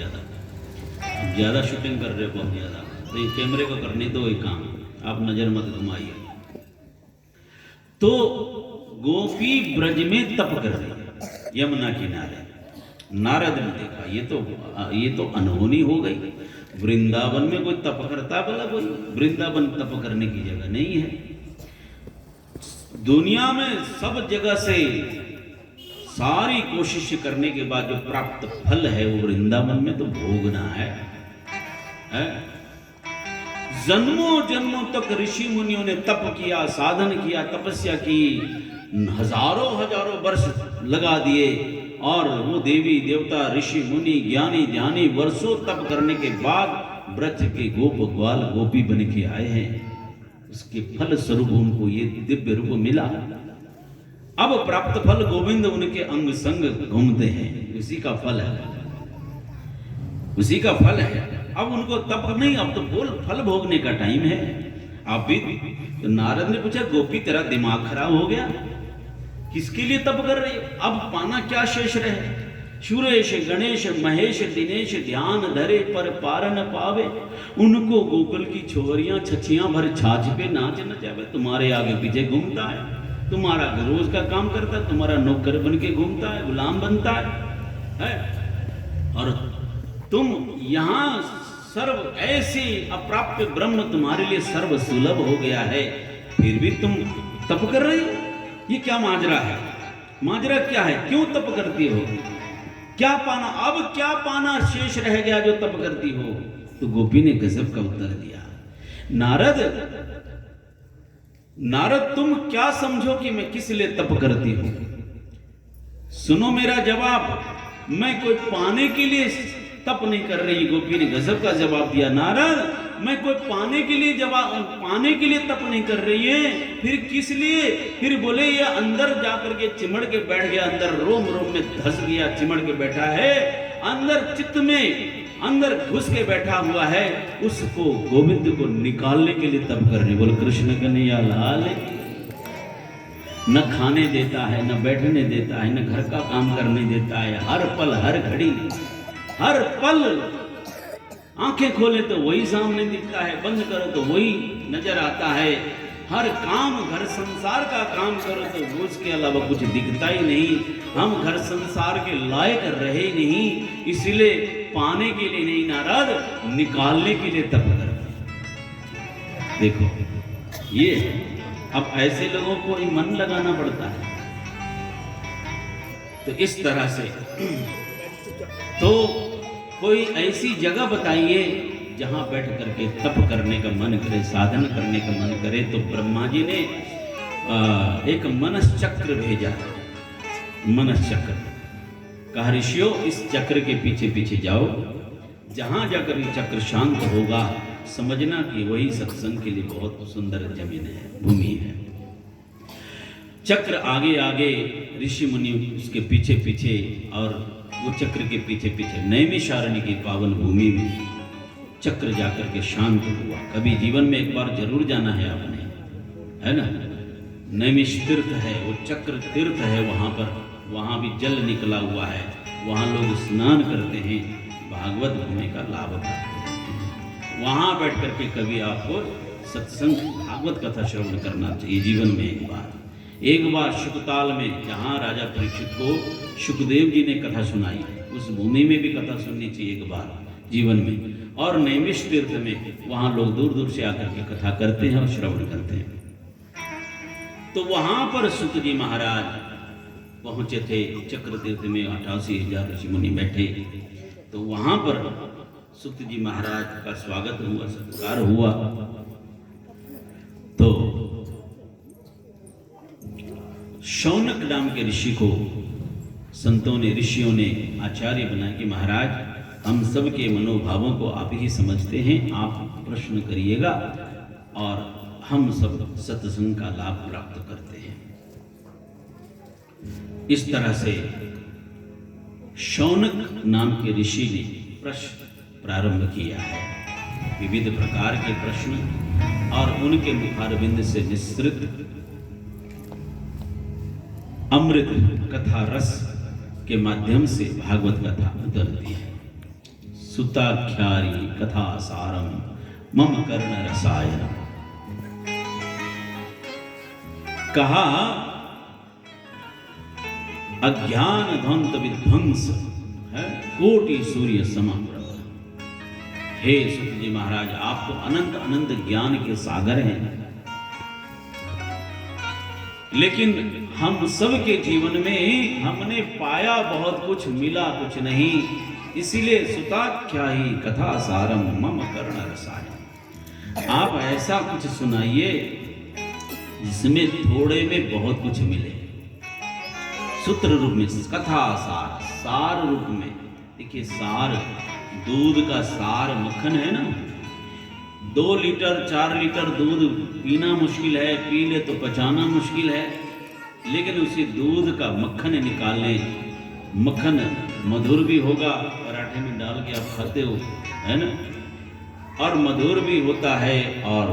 ज्यादा शूटिंग कर रहे हो बहुत ज्यादा, तो ये कैमरे को करने दो एक काम, आप नजर मत घुमाइए। तो गोपी ब्रज में तप कर रही है यमुना किनारे। नारद ने देखा ये तो अनहोनी हो गई। वृंदावन में कोई तप करता भला? कोई वृंदावन तप करने की जगह नहीं है। दुनिया में सब जगह से सारी कोशिश करने के बाद जो प्राप्त फल है वो वृंदावन में तो भोगना है? जन्मों जन्मों तक ऋषि मुनियों ने तप किया, साधन किया, तपस्या की, हजारों वर्ष लगा दिए, और वो देवी देवता ऋषि मुनि ज्ञानी ध्यानी वर्षों तप करने के बाद ब्रज के गोप ग्वाल गोपी बन के आए हैं। उसके फल स्वरूप उनको ये दिव्य रूप मिला। अब प्राप्त फल गोविंद उनके अंग संग घूमते हैं, उसी का फल है, उसी का फल है। अब उनको तप नहीं, अब तो फल भोगने का टाइम है। आप भी? तो नारद ने पूछा, गोपी तेरा दिमाग खराब हो गया? किसके लिए तप कर रही है? अब पाना क्या शेष रहे? सुरेश गणेश महेश दिनेश ध्यान धरे पर पार न पावे, उनको गोकुल की छोरियां छछियां भर छाछ पे नाच नचावे। तुम्हारे आगे पीछे घूमता है, तुम्हारा रोज का काम करता है, तुम्हारा नौकर बन के घूमता है, गुलाम बनता है? और तुम यहाँ सर्व ऐसे अप्राप्य ब्रह्म तुम्हारे लिए सर्व सुलभ हो गया है, फिर भी तुम तप कर रही हो? ये क्या माजरा है? माजरा क्या है? क्यों तप करती हो? क्या पाना, अब क्या पाना शेष रह गया जो तप करती हो? तो गोपी ने गजब का उत्तर दिया, नारद तुम क्या समझो कि मैं किस लिए तप करती हूं? सुनो मेरा जवाब, मैं कोई पाने के लिए तप नहीं कर रही। गोपी ने गजब का जवाब दिया, नारद मैं कोई पाने के लिए तप नहीं कर रही है, फिर किस लिए? फिर बोले ये अंदर जाकर के चिमड़ के बैठ गया, अंदर रोम रोम में धस गया, चिमड़ के बैठा है, अंदर चित्त में अंदर घुस के बैठा हुआ है, उसको गोविंद को निकालने के लिए तप कर रही। बोल कृष्ण कन्हैया लाल। न खाने देता है, न बैठने देता है, न घर का काम करने देता है, हर पल हर घड़ी हर पल आंखें खोले तो वही सामने दिखता है, बंद करो तो वही नजर आता है। हर काम घर संसार का काम करो तो उसके अलावा कुछ दिखता ही नहीं। हम घर संसार के लायक रहे नहीं, इसलिए पाने के लिए नहीं नारद, निकालने के लिए तप करते। देखो ये अब ऐसे लोगों को ही मन लगाना पड़ता है। तो इस तरह से तो कोई ऐसी जगह बताइए जहां बैठ करके तप करने का मन करे, साधन करने का मन करे। तो ब्रह्मा जी ने एक मनस चक्र भेजा। मनस चक्र कहा, ऋषियों इस चक्र के पीछे पीछे जाओ, जहां जाकर ये चक्र शांत होगा समझना कि वही सत्संग के लिए बहुत सुंदर जमीन है, भूमि है। चक्र आगे आगे, ऋषि मुनि उसके पीछे पीछे, और वो चक्र के पीछे पीछे नैमिषारण्य की पावन भूमि में चक्र जाकर के शांत हुआ। कभी जीवन में एक बार जरूर जाना है आपने, है ना? नैमिष तीर्थ है, वो चक्र तीर्थ है, वहाँ भी जल निकला हुआ है, वहाँ लोग स्नान करते हैं, भागवत होने का लाभ उठाते हैं। वहाँ बैठ करके कभी आपको सत्संग भागवत कथा श्रवण करना चाहिए जीवन में एक बार शुकताल में, जहाँ राजा परीक्षित को सुखदेव जी ने कथा सुनाई, उस भूमि में भी कथा सुननी चाहिए एक बार जीवन में। और नैमिष तीर्थ में वहाँ लोग दूर दूर से आकर के कथा करते हैं और श्रवण करते हैं। तो वहाँ पर सुत जी महाराज पहुँचे थे चक्र तीर्थ में, 88,000 ऋषि मुनि बैठे। तो वहाँ पर सुत जी महाराज का स्वागत हुआ, सत्कार हुआ। तो शौनक नाम के ऋषि को संतों ने, ऋषियों ने आचार्य बनाया कि महाराज हम सब के मनोभावों को आप ही समझते हैं, आप प्रश्न करिएगा और हम सब सत्संग का लाभ प्राप्त करते हैं। इस तरह से शौनक नाम के ऋषि ने प्रश्न प्रारंभ किया है, विविध प्रकार के प्रश्न, और उनके मुखारविंद से निस्सृत अमृत कथा रस के माध्यम से भागवत कथा उतरती है। सुताख्यारी कथा सारम मम कर्ण रसायन। कहा अज्ञान ध्वंत विध्वंस है, कोटि सूर्य समप्रभ। हे सुत जी महाराज, आप तो अनंत अनंत ज्ञान के सागर हैं, लेकिन हम सब के जीवन में हमने पाया बहुत कुछ, मिला कुछ नहीं। इसीलिए सुताख्या ही कथा सारम मम कर्ण रसायन। आप ऐसा कुछ सुनाइए जिसमें थोड़े में बहुत कुछ मिले। सूत्र रूप में, कथा सार, सार रूप में। देखिए सार, दूध का सार मक्खन है ना, 2 लीटर 4 लीटर दूध पीना मुश्किल है, पी ले तो पचाना मुश्किल है, लेकिन उसी दूध का मक्खन निकाल लें, मक्खन मधुर भी होगा, पराठे में डाल के आप खाते हो, है ना, और मधुर भी होता है और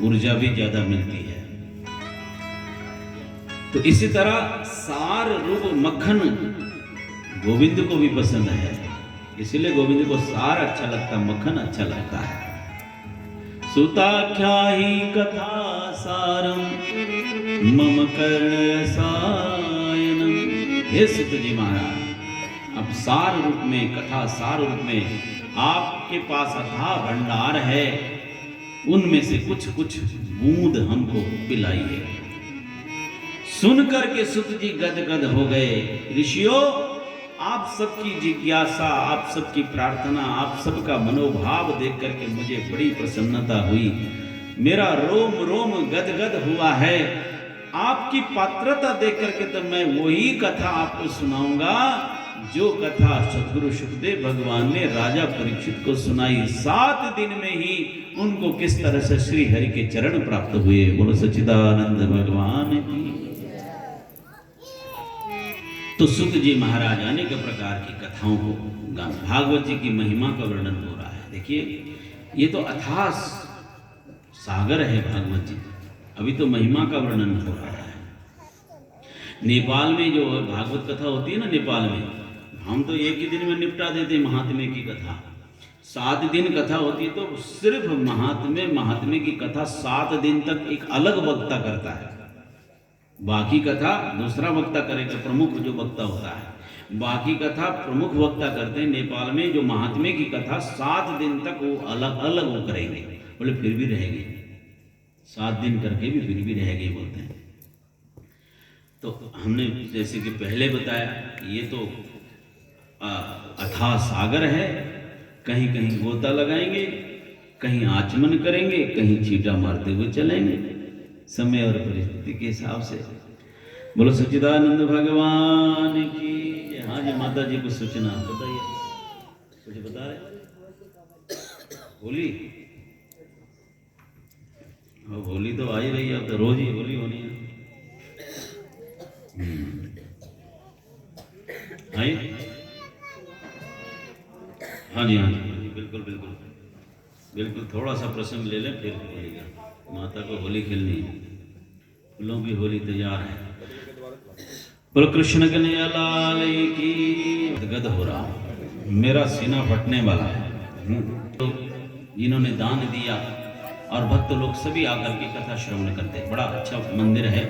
ऊर्जा भी ज्यादा मिलती है। तो इसी तरह सार रूप मक्खन गोविंद को भी पसंद है, इसलिए गोविंद को सार अच्छा लगता, मक्खन अच्छा लगता है। सुताख्या ही कथा सारम मम कर्ण सायनम। हे सुत जी महाराज, अब सार रूप में, कथा सार रूप में आपके पास अथाह भंडार है, उनमें से कुछ कुछ बूंद हमको पिलाइए। सुन करके सुत जी गदगद हो गए। ऋषियों, आप सबकी जिज्ञासा, आप सबकी प्रार्थना, आप सबका मनोभाव देख करके मुझे बड़ी प्रसन्नता हुई, मेरा रोम रोम गदगद हुआ है। आपकी पात्रता देख करके तो मैं वही कथा आपको सुनाऊंगा जो कथा सद्गुरु सुखदेव भगवान ने राजा परीक्षित को सुनाई। 7 दिन में ही उनको किस तरह से श्री हरि के चरण प्राप्त हुए। बोलो सच्चिदानंद भगवान की। तो सुत जी महाराज अनेक प्रकार की कथाओं को गान, भागवत जी की महिमा का वर्णन हो रहा है। देखिए, ये तो अथाह सागर है भागवत जी, अभी तो महिमा का वर्णन हो रहा है। नेपाल में जो भागवत कथा होती है ना, नेपाल में हम तो एक ही दिन में निपटा देते महात्म्य की कथा। 7 दिन कथा होती है तो सिर्फ महात्म्य की कथा 7 दिन तक एक अलग वक्ता करता है, बाकी कथा दूसरा वक्ता करेगा, प्रमुख जो वक्ता होता है। बाकी कथा प्रमुख वक्ता करते हैं। नेपाल में जो महात्म्य की कथा 7 दिन तक वो अलग अलग वो करेंगे, बोले फिर भी रहेंगे, 7 दिन करके भी फिर भी रहेंगे बोलते हैं। तो हमने जैसे कि पहले बताया, ये तो अथाह सागर है, कहीं कहीं गोता लगाएंगे, कहीं आचमन करेंगे, कहीं छींटा मारते हुए चलेंगे, समय और परिस्थिति के हिसाब से। बोलो सच्चिदानंद भगवान की। हाँ जी, माता जी को सूचना बताइए, कुछ बता रहे? होली, होली तो आ ही रही है, अब तो रोज ही होली होनी है। हाँ जी, हाँ जी, बिल्कुल बिल्कुल बिल्कुल। थोड़ा सा प्रसंग ले लें फिर बोलिएगा। माता को होली खेलनी है, फूलों की होली तैयार है। बोलो कृष्ण कन्हैया लाल की। गद हो रहा, मेरा सीना फटने वाला है। तो जिन्होंने दान दिया और भक्त लोग सभी आकर के कथा श्रवण करते हैं। बड़ा अच्छा मंदिर है।